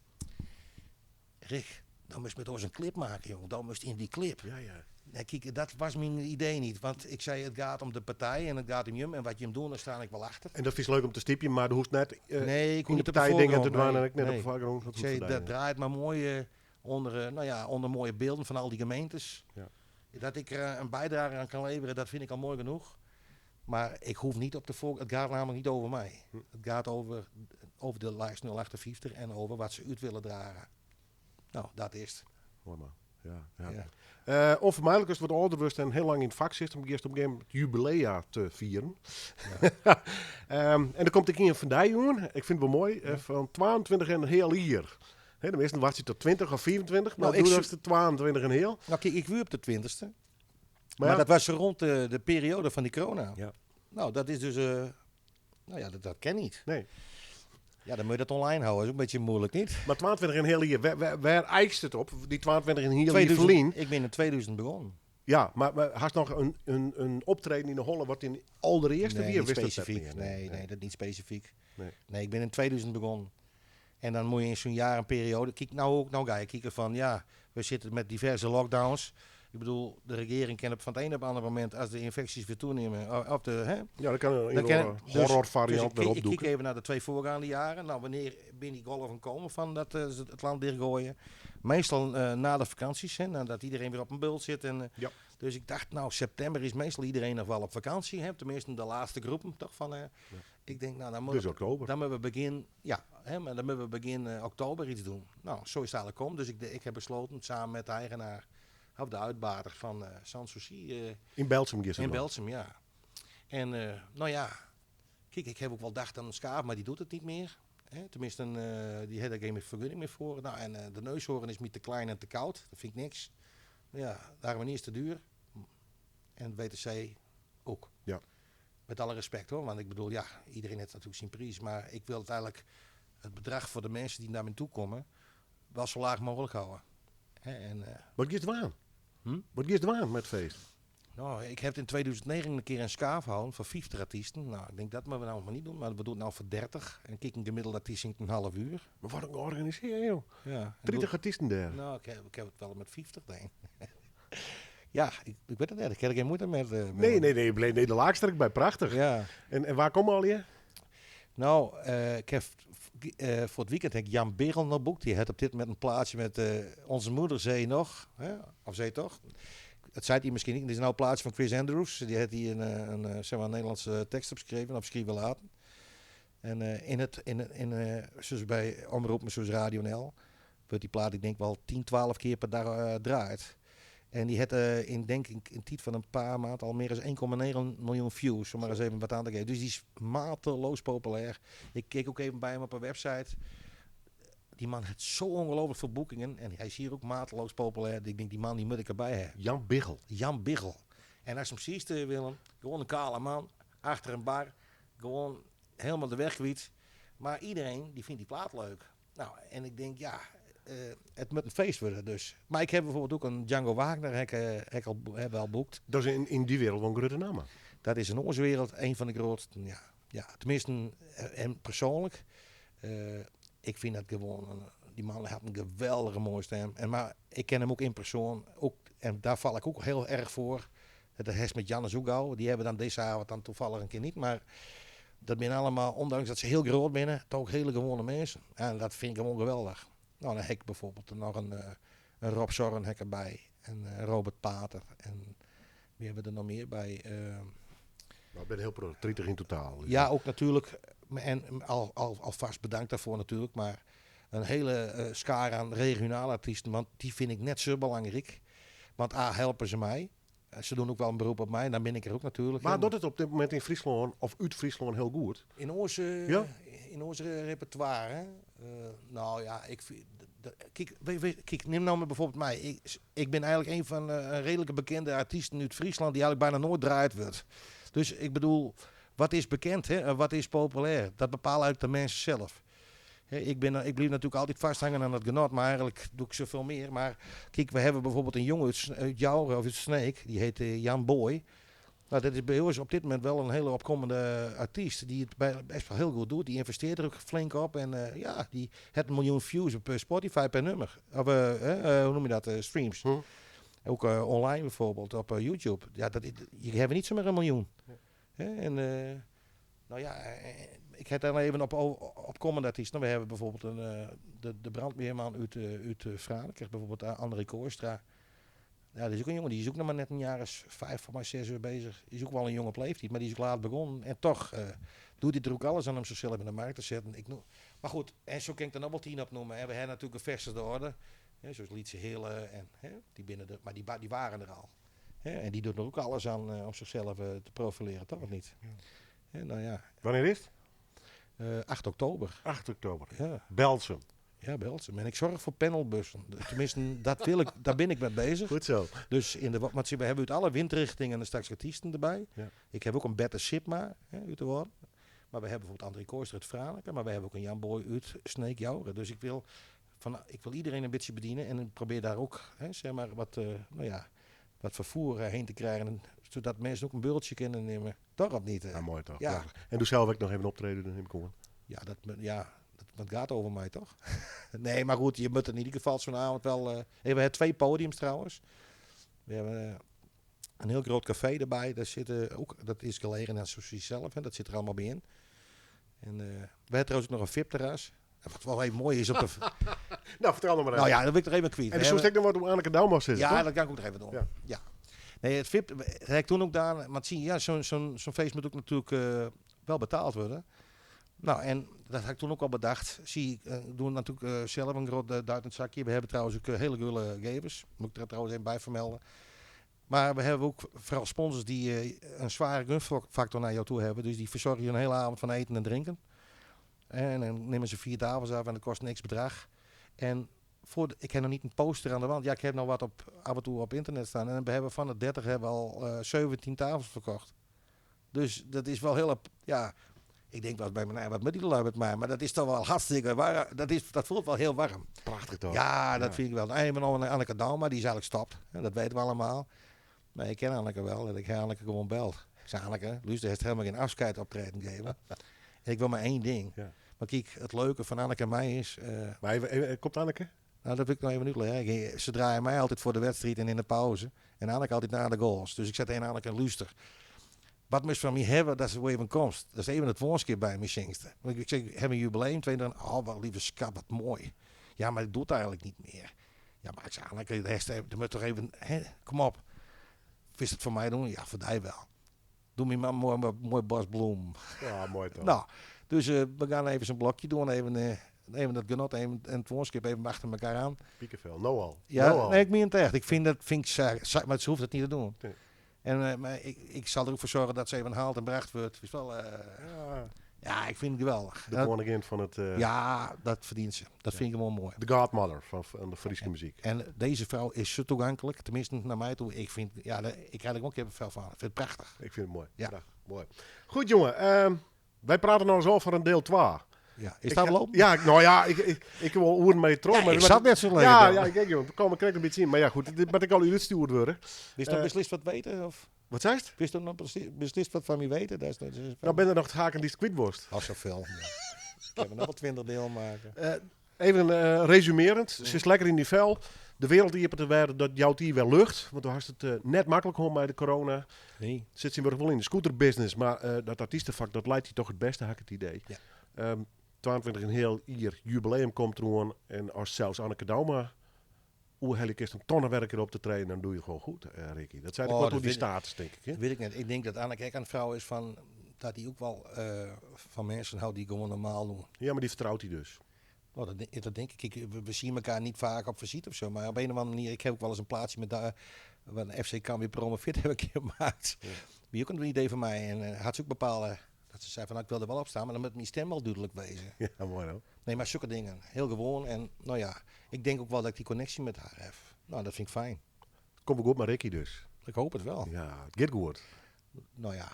Speaker 5: Rick, dan moest je met ons een clip maken, jongen. Dan moest in die clip.
Speaker 4: Ja, ja.
Speaker 5: Nee, kijk, dat was mijn idee niet. Want ik zei, het gaat om de partij en het gaat om je. En wat je hem doet, daar sta ik wel achter.
Speaker 4: En dat is leuk om te stipje, maar er hoeft net
Speaker 5: Nee, ik
Speaker 4: in de
Speaker 5: hoef
Speaker 4: partij dingen te doen. En ik net
Speaker 5: nee.
Speaker 4: op de voorgrond.
Speaker 5: Ik zei, dat draait maar mooi onder mooie beelden van al die gemeentes.
Speaker 4: Ja.
Speaker 5: Dat ik er een bijdrage aan kan leveren, dat vind ik al mooi genoeg. Maar ik hoef niet op de het gaat namelijk niet over mij. Het gaat over de lijst 058 en over wat ze uit willen dragen. Nou, dat is het.
Speaker 4: Mooi man. Ja.
Speaker 5: Ja.
Speaker 4: Onvermijdelijk is het wat ouder wordt en heel lang in het vak zit om eerst op een gegeven moment het jubilea te vieren.
Speaker 5: Ja.
Speaker 4: En dan komt ik in Van jongen. Ik vind het wel mooi. Van 22 en een heel hier. De meeste was hij tot 20 of 24, maar
Speaker 5: Nou,
Speaker 4: doe dat de 22 en heel.
Speaker 5: Nou kijk, ik wuur op de 20ste.
Speaker 4: Maar
Speaker 5: Maar
Speaker 4: ja,
Speaker 5: dat was rond de periode van die corona.
Speaker 4: Ja.
Speaker 5: Nou, dat is dus... dat ken niet.
Speaker 4: Nee.
Speaker 5: Ja, dan moet je dat online houden. Dat is ook een beetje moeilijk, niet?
Speaker 4: Maar 22 en heel hier, waar eist het op? Die 22 en heel hier
Speaker 5: 2000
Speaker 4: verlien.
Speaker 5: ik ben in 2000 begonnen.
Speaker 4: Ja, maar had nog een optreden in de Holle wat in allereerste
Speaker 5: Nee,
Speaker 4: weer
Speaker 5: niet
Speaker 4: wist dat
Speaker 5: specifiek.
Speaker 4: niet.
Speaker 5: Nee, dat niet specifiek.
Speaker 4: Nee.
Speaker 5: Nee, ik ben in 2000 begonnen. En dan moet je in zo'n jaar een periode... Kijk, nou ga je kijken van... Ja, we zitten met diverse lockdowns. Ik bedoel, de regering kan van het een op het andere moment... Als de infecties weer toenemen... Op de, hè,
Speaker 4: Ja, dan kan een
Speaker 5: dan
Speaker 4: enorme horror variant
Speaker 5: dus
Speaker 4: erop
Speaker 5: ik
Speaker 4: doen.
Speaker 5: kijk even naar de 2 voorgaande jaren. Nou, wanneer ben die golven komen van dat het land dichtgooien? Meestal na de vakanties, hè, nadat iedereen weer op een bult zit. En,
Speaker 4: Ja.
Speaker 5: Dus ik dacht, nou, september is meestal iedereen nog wel op vakantie. Hè, tenminste de laatste groepen toch van... Ik denk, nou, dan
Speaker 4: Dus oktober.
Speaker 5: moeten we begin oktober iets doen. Nou, zo is het eigenlijk komen. Dus ik heb besloten, samen met de eigenaar... Of de uitbater van Sanssouci...
Speaker 4: In Belsum is het
Speaker 5: in
Speaker 4: nog.
Speaker 5: Belsum, ja. En nou ja, kijk, ik heb ook wel gedacht aan een schaap, maar die doet het niet meer. Hè? Tenminste, die heeft er geen vergunning meer voor. Nou, en de neushoorn is me te klein en te koud. Dat vind ik niks. Ja, de harmonie is te duur. En WTC ook.
Speaker 4: Ja.
Speaker 5: Met alle respect hoor, want ik bedoel, ja, iedereen heeft natuurlijk zijn prijs. Maar ik wil het eigenlijk, het bedrag voor de mensen die naar me toe komen, wel zo laag mogelijk houden. Hè? En,
Speaker 4: Wat is het waan? Wat is het waan met het feest?
Speaker 5: nou, ik heb in 2009 een keer een schaaf gehouden voor 50 artiesten. Nou, ik denk dat moeten we nou maar niet doen, maar we doen het nou voor 30. En kijk, een gemiddelde artiest zingt een half uur.
Speaker 4: Maar wat organiseer je, joh?
Speaker 5: Ja,
Speaker 4: 30 artiesten daar.
Speaker 5: Nou, ik heb het wel met 50, denk ik. Ja, ik weet het niet. Ik heb er geen moeite met.
Speaker 4: Nee, bleef de laagsterk bij. Prachtig.
Speaker 5: Ja.
Speaker 4: En waar komen al je?
Speaker 5: Nou, ik heb voor het weekend heb ik Jan Berel nog boekt. Die had op dit moment een plaatsje met Onze Moeder, Zee nog. Hè? Of Zee toch? Het zei hij misschien niet. Het is nou een plaatsje van Chris Andrews. Die had hier een Nederlandse tekst opgeschreven, opgeschreven laten. En zoals bij omroepen zoals Radio NL, wordt die plaat ik denk wel 10, 12 keer per dag draait. En die had denk ik in tijd van een paar maanden al meer dan 1,9 miljoen views. Om maar eens even wat aan te geven. Dus die is mateloos populair. Ik keek ook even bij hem op een website. Die man heeft zo ongelooflijk veel boekingen. En hij is hier ook mateloos populair. Ik denk, die man die moet ik erbij hebben.
Speaker 4: Jan Biggel.
Speaker 5: Jan Biggel. En als je hem ziet, Willem, gewoon een kale man. Achter een bar. Gewoon helemaal de weg kwijt. Maar iedereen die vindt die plaat leuk. Nou, en ik denk, ja, het moet een feest worden dus. Maar ik heb bijvoorbeeld ook een Django Wagner heb wel boekt.
Speaker 4: Dat is in die wereld van grote namen.
Speaker 5: Dat is in onze wereld een van de grootste. Ja, tenminste, en persoonlijk. Ik vind dat gewoon die man had een geweldige mooie stem. Maar ik ken hem ook in persoon. En daar val ik ook heel erg voor. Dat is met Janne Zoegouw. Die hebben dan deze avond dan toevallig een keer niet. Maar dat zijn allemaal, ondanks dat ze heel groot zijn, toch ook hele gewone mensen. En dat vind ik gewoon geweldig. Nou, dan heb ik bijvoorbeeld nog een Rob Zorn erbij. En Robert Pater. En wie hebben we er nog meer bij?
Speaker 4: Ik ben heel pro, 30 in totaal. Dus
Speaker 5: Ja, ook natuurlijk. En alvast bedankt daarvoor natuurlijk. Maar een hele schaar aan regionale artiesten. Want die vind ik net zo belangrijk. Want helpen ze mij. Ze doen ook wel een beroep op mij. Dan ben ik er ook natuurlijk.
Speaker 4: Maar doet het op dit moment in Friesland of uit Friesland heel goed?
Speaker 5: In onze repertoire. Hè? Nou ja, kijk, neem nou maar bijvoorbeeld mij. Ik ben eigenlijk een van een redelijke bekende artiesten uit Friesland die eigenlijk bijna nooit draait wordt. Dus ik bedoel, wat is bekend hè? En wat is populair? Dat bepalen uit de mensen zelf. Ik blijf natuurlijk altijd vasthangen aan het genot, maar eigenlijk doe ik zoveel meer. Maar kijk, we hebben bijvoorbeeld een jongen uit Jouren of uit Sneek, die heet Jan Boy. Nou, dat is bij ons op dit moment wel een hele opkomende artiest die het best wel heel goed doet. Die investeert er ook flink op en die heeft 1 miljoen views op Spotify per nummer. Of hoe noem je dat? Streams. Ook online bijvoorbeeld op YouTube. Ja, je hebt niet zomaar 1 miljoen. En nou ja, ik heb dan even op komende artiesten. We hebben bijvoorbeeld de brandweerman uit Franeker, bijvoorbeeld André Koorstra. Ja, dat is ook een jongen, die is ook nog maar net een jaar is 5 of 6 uur bezig. Die is ook wel een jonge leeftijd, maar die is ook laat begonnen. En toch doet hij er ook alles aan om zichzelf in de markt te zetten. Maar goed, en zo kan ik er nog wel 10 opnoemen. En we hebben natuurlijk een vestigde orde. Zoals Lietse Hille, maar die waren er al. En die doet er ook alles aan om zichzelf te profileren, toch of niet? Ja. Nou ja.
Speaker 4: Wanneer is het?
Speaker 5: 8 oktober.
Speaker 4: 8 oktober.
Speaker 5: Ja.
Speaker 4: Belsum.
Speaker 5: Ja, Belsum. En ik zorg voor panelbussen. Tenminste, daar ben ik mee bezig.
Speaker 4: Goed zo.
Speaker 5: Dus want we hebben uit alle windrichtingen en straks artiesten erbij. Ja. Ik heb ook een Bette Sipma uit de woorden. Maar we hebben bijvoorbeeld André Kooster uit Franeker. Maar we hebben ook een Jan Boy uit Sneek Jouren. Dus ik wil iedereen een beetje bedienen. En ik probeer daar ook zeg maar wat vervoer heen te krijgen. Zodat mensen ook een beeldje kunnen nemen. Toch of niet?
Speaker 4: Ja, mooi toch.
Speaker 5: Ja.
Speaker 4: Ja. En doe zelf ook nog even optreden. Dan neem ik om.
Speaker 5: Dat gaat over mij toch? Nee, maar goed, je moet in ieder geval zo'n avond wel... we hebben 2 podiums trouwens. We hebben een heel groot café erbij. Daar zitten ook, dat is gelegen aan Socie zelf. Hè, dat zit er allemaal bij in. En we hebben trouwens ook nog een VIP-terras. Wat wel even mooi is op de...
Speaker 4: Nou, vertel nog maar even.
Speaker 5: Nou ja, dat wil ik er even kwijt.
Speaker 4: En dus ik nog wat om Anneke Douwmas zitten,
Speaker 5: Ja,
Speaker 4: toch?
Speaker 5: dat kan ik ook nog even doen.
Speaker 4: Ja.
Speaker 5: Nee, het VIP heb ik toen ook daar... Maar zie je, zo'n feest moet ook natuurlijk wel betaald worden. Nou, en dat had ik toen ook al bedacht. Ik doe natuurlijk zelf een groot duit in het zakje. We hebben trouwens ook hele gulle gevers. Moet ik er trouwens even bij vermelden. Maar we hebben ook vooral sponsors die een zware gunfactor naar jou toe hebben. Dus die verzorgen je een hele avond van eten en drinken. En dan nemen ze 4 tafels af en dat kost niks bedrag. En ik heb nog niet een poster aan de wand. Ja, ik heb nog wat af en toe op internet staan. En we hebben van de 30 hebben we al 17 tafels verkocht. Dus dat is wel heel... Ja, ik denk wel bij mij, wat moet die lui met mij? Maar dat is toch wel hartstikke warm. Dat voelt wel heel warm.
Speaker 4: Prachtig toch?
Speaker 5: Ja, dat vind ik wel. En we nog een Anneke Dauma, die is eigenlijk gestopt. Ja, dat weten we allemaal. Maar ik ken Anneke wel. En ik heb Anneke gewoon beld. Ik zei, Anneke, Luus, heeft helemaal geen afscheid optreden gegeven. En ik wil maar 1 ding. Ja. Maar kijk, het leuke van Anneke en mij is...
Speaker 4: maar even, komt Anneke?
Speaker 5: Nou, dat wil ik nog even uitleggen. Ze draaien mij altijd voor de wedstrijd en in de pauze. En Anneke altijd na de goals. Dus ik zet tegen Anneke en luister. Wat moest van mij hebben dat ze even komt. Dat is even het woonskip bij me zingste. Ik zeg, hebben een jubileum. Twee dan, oh wel lieve schat, wat mooi. Ja, maar ik doe het eigenlijk niet meer. Ja, maar ik zeg, Anneke, je moet toch even, kom op. Wist het voor mij doen? Ja, voor die wel. Doe me maar mooi bosbloem.
Speaker 4: Ja, mooi toch.
Speaker 5: Nou, dus we gaan even zo'n blokje doen. Even dat genot en het woonskip even achter elkaar aan.
Speaker 4: Piekenvel, nou
Speaker 5: Ja,
Speaker 4: al.
Speaker 5: nee, ik meen het echt. Ik vind maar ze hoeft het niet te doen. Nee. En maar ik zal er ook voor zorgen dat ze even haald en bracht wordt. Is wel, ja, ik vind het geweldig.
Speaker 4: De koningin van het...
Speaker 5: Ja, dat verdient ze. Dat vind ik wel mooi.
Speaker 4: De godmother van de Friese muziek.
Speaker 5: En deze vrouw is zo toegankelijk. Tenminste, naar mij toe. Ik vind, ik krijg er ook kippenvel van. Ik vind het prachtig.
Speaker 4: Ik vind het mooi.
Speaker 5: Ja.
Speaker 4: Prachtig. Mooi. Goed jongen, wij praten nou eens over een deel 2.
Speaker 5: Ja, is dat lopen?
Speaker 4: Ja, nou ja, ik wil oeren met je trouw.
Speaker 5: Ja, ik zat net zo leuk.
Speaker 4: Ja, kijk jongen, we komen krijg een beetje in. Maar ja goed, dit moet ik al uitgestuurd worden.
Speaker 5: Wist je beslist wat weten? Of?
Speaker 4: Wat zei je?
Speaker 5: Wist je nog beslist wat van mij weten? Dat is
Speaker 4: nou ben er nog het haken die squidworst.
Speaker 5: Als zoveel. Ik heb er nog wel 20 deel maken.
Speaker 4: Even resumerend. Ze is lekker in die vel. De wereld die je te werden, dat jouwt hier wel lucht. Want toen was het net makkelijk gewoon bij de corona.
Speaker 5: Nee.
Speaker 4: Zit ze weer wel in de scooterbusiness. Maar dat artiestenvak, dat leidt hij toch het beste, heb ik het idee.
Speaker 5: Ja.
Speaker 4: 22 een heel jaar jubileum komt eraan. En als zelfs Anneke Dauma oerheilig is om tonnenwerker op te treden, dan doe je het gewoon goed, Ricky. Dat zijn
Speaker 5: Oh,
Speaker 4: wat
Speaker 5: dat
Speaker 4: die
Speaker 5: weet-
Speaker 4: status, denk ik. Hè?
Speaker 5: Weet ik niet. Ik denk dat Anneke echt een vrouw is van... dat hij ook wel van mensen houdt die gewoon normaal doen.
Speaker 4: Ja, maar die vertrouwt hij dus.
Speaker 5: Oh, dat denk ik. We zien elkaar niet vaak op visite of zo. Maar op een of andere manier... Ik heb ook wel eens een plaatsje met waar de FC Cambuur promoveert heb ik een keer gemaakt. Ja. Die ook een idee van mij. En had ze ook bepalen... Dat ze zei van, ik wil er wel op staan, maar dan moet mijn stem wel duidelijk wezen.
Speaker 4: Ja, mooi hoor.
Speaker 5: Nee, maar zulke dingen. Heel gewoon. En nou ja, ik denk ook wel dat ik die connectie met haar heb. Nou, dat vind ik fijn.
Speaker 4: Kom ik goed met Ricky dus.
Speaker 5: Ik hoop het wel.
Speaker 4: Ja, het gaat goed.
Speaker 5: Nou ja,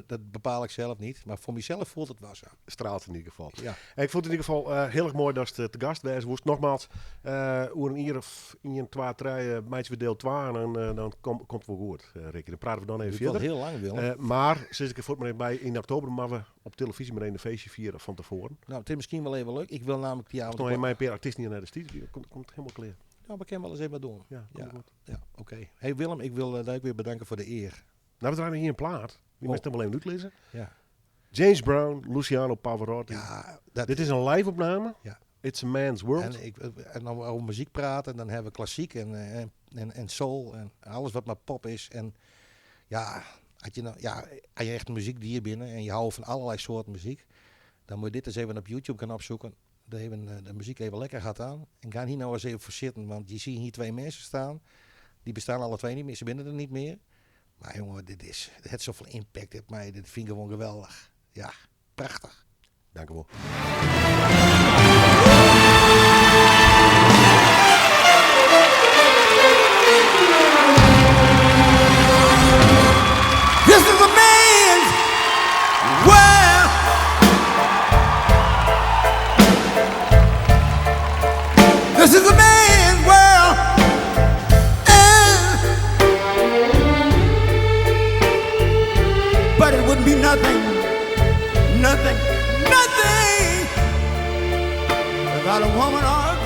Speaker 5: dat bepaal ik zelf niet. Maar voor mezelf voelt het wel zo.
Speaker 4: Straalt in ieder geval.
Speaker 5: Ja.
Speaker 4: En ik vond het in ieder geval heel erg mooi dat ze te gast was. Woest nogmaals, hoe een hier of 1, 2, 3, meidje weer deel 2 en dan komt het wel goed, Ricky. Dan praten we dan even
Speaker 5: Ik wil
Speaker 4: verder.
Speaker 5: heel lang willen.
Speaker 4: Maar, sinds ik er voor me bij, in oktober maar we op televisie meteen een feestje vieren van tevoren.
Speaker 5: Nou, het is misschien wel even leuk. Ik wil namelijk die avond...
Speaker 4: Toen heb mijn per artiest niet naar de studio. Komt helemaal clear.
Speaker 5: Nou, we kunnen wel eens even doen.
Speaker 4: Ja, komt goed.
Speaker 5: Ja, oké. Hey Willem, ik wil jou weer bedanken voor de eer.
Speaker 4: Nou, we draaien hier een plaat. Die moet je hem wel even uitlezen.
Speaker 5: Ja.
Speaker 4: James Brown, Luciano Pavarotti.
Speaker 5: Ja,
Speaker 4: Dit is een live opname.
Speaker 5: Ja.
Speaker 4: It's a man's world.
Speaker 5: En dan over muziek praten, dan hebben we klassiek en soul en alles wat maar pop is. En ja, als je echt een muziekdier binnen en je houdt van allerlei soorten muziek, dan moet je dit eens even op YouTube gaan opzoeken. Dan hebben de muziek even lekker gaat aan. En ga hier nou eens even voor zitten, want je ziet hier 2 mensen staan. Die bestaan alle 2 niet meer, ze binnen er niet meer. Maar jongen, dit heeft zoveel impact op mij. Dit vind ik gewoon geweldig. Ja, prachtig.
Speaker 4: Dank u wel.
Speaker 8: This is a man's world. This is a man's world. But it wouldn't be nothing without a woman or a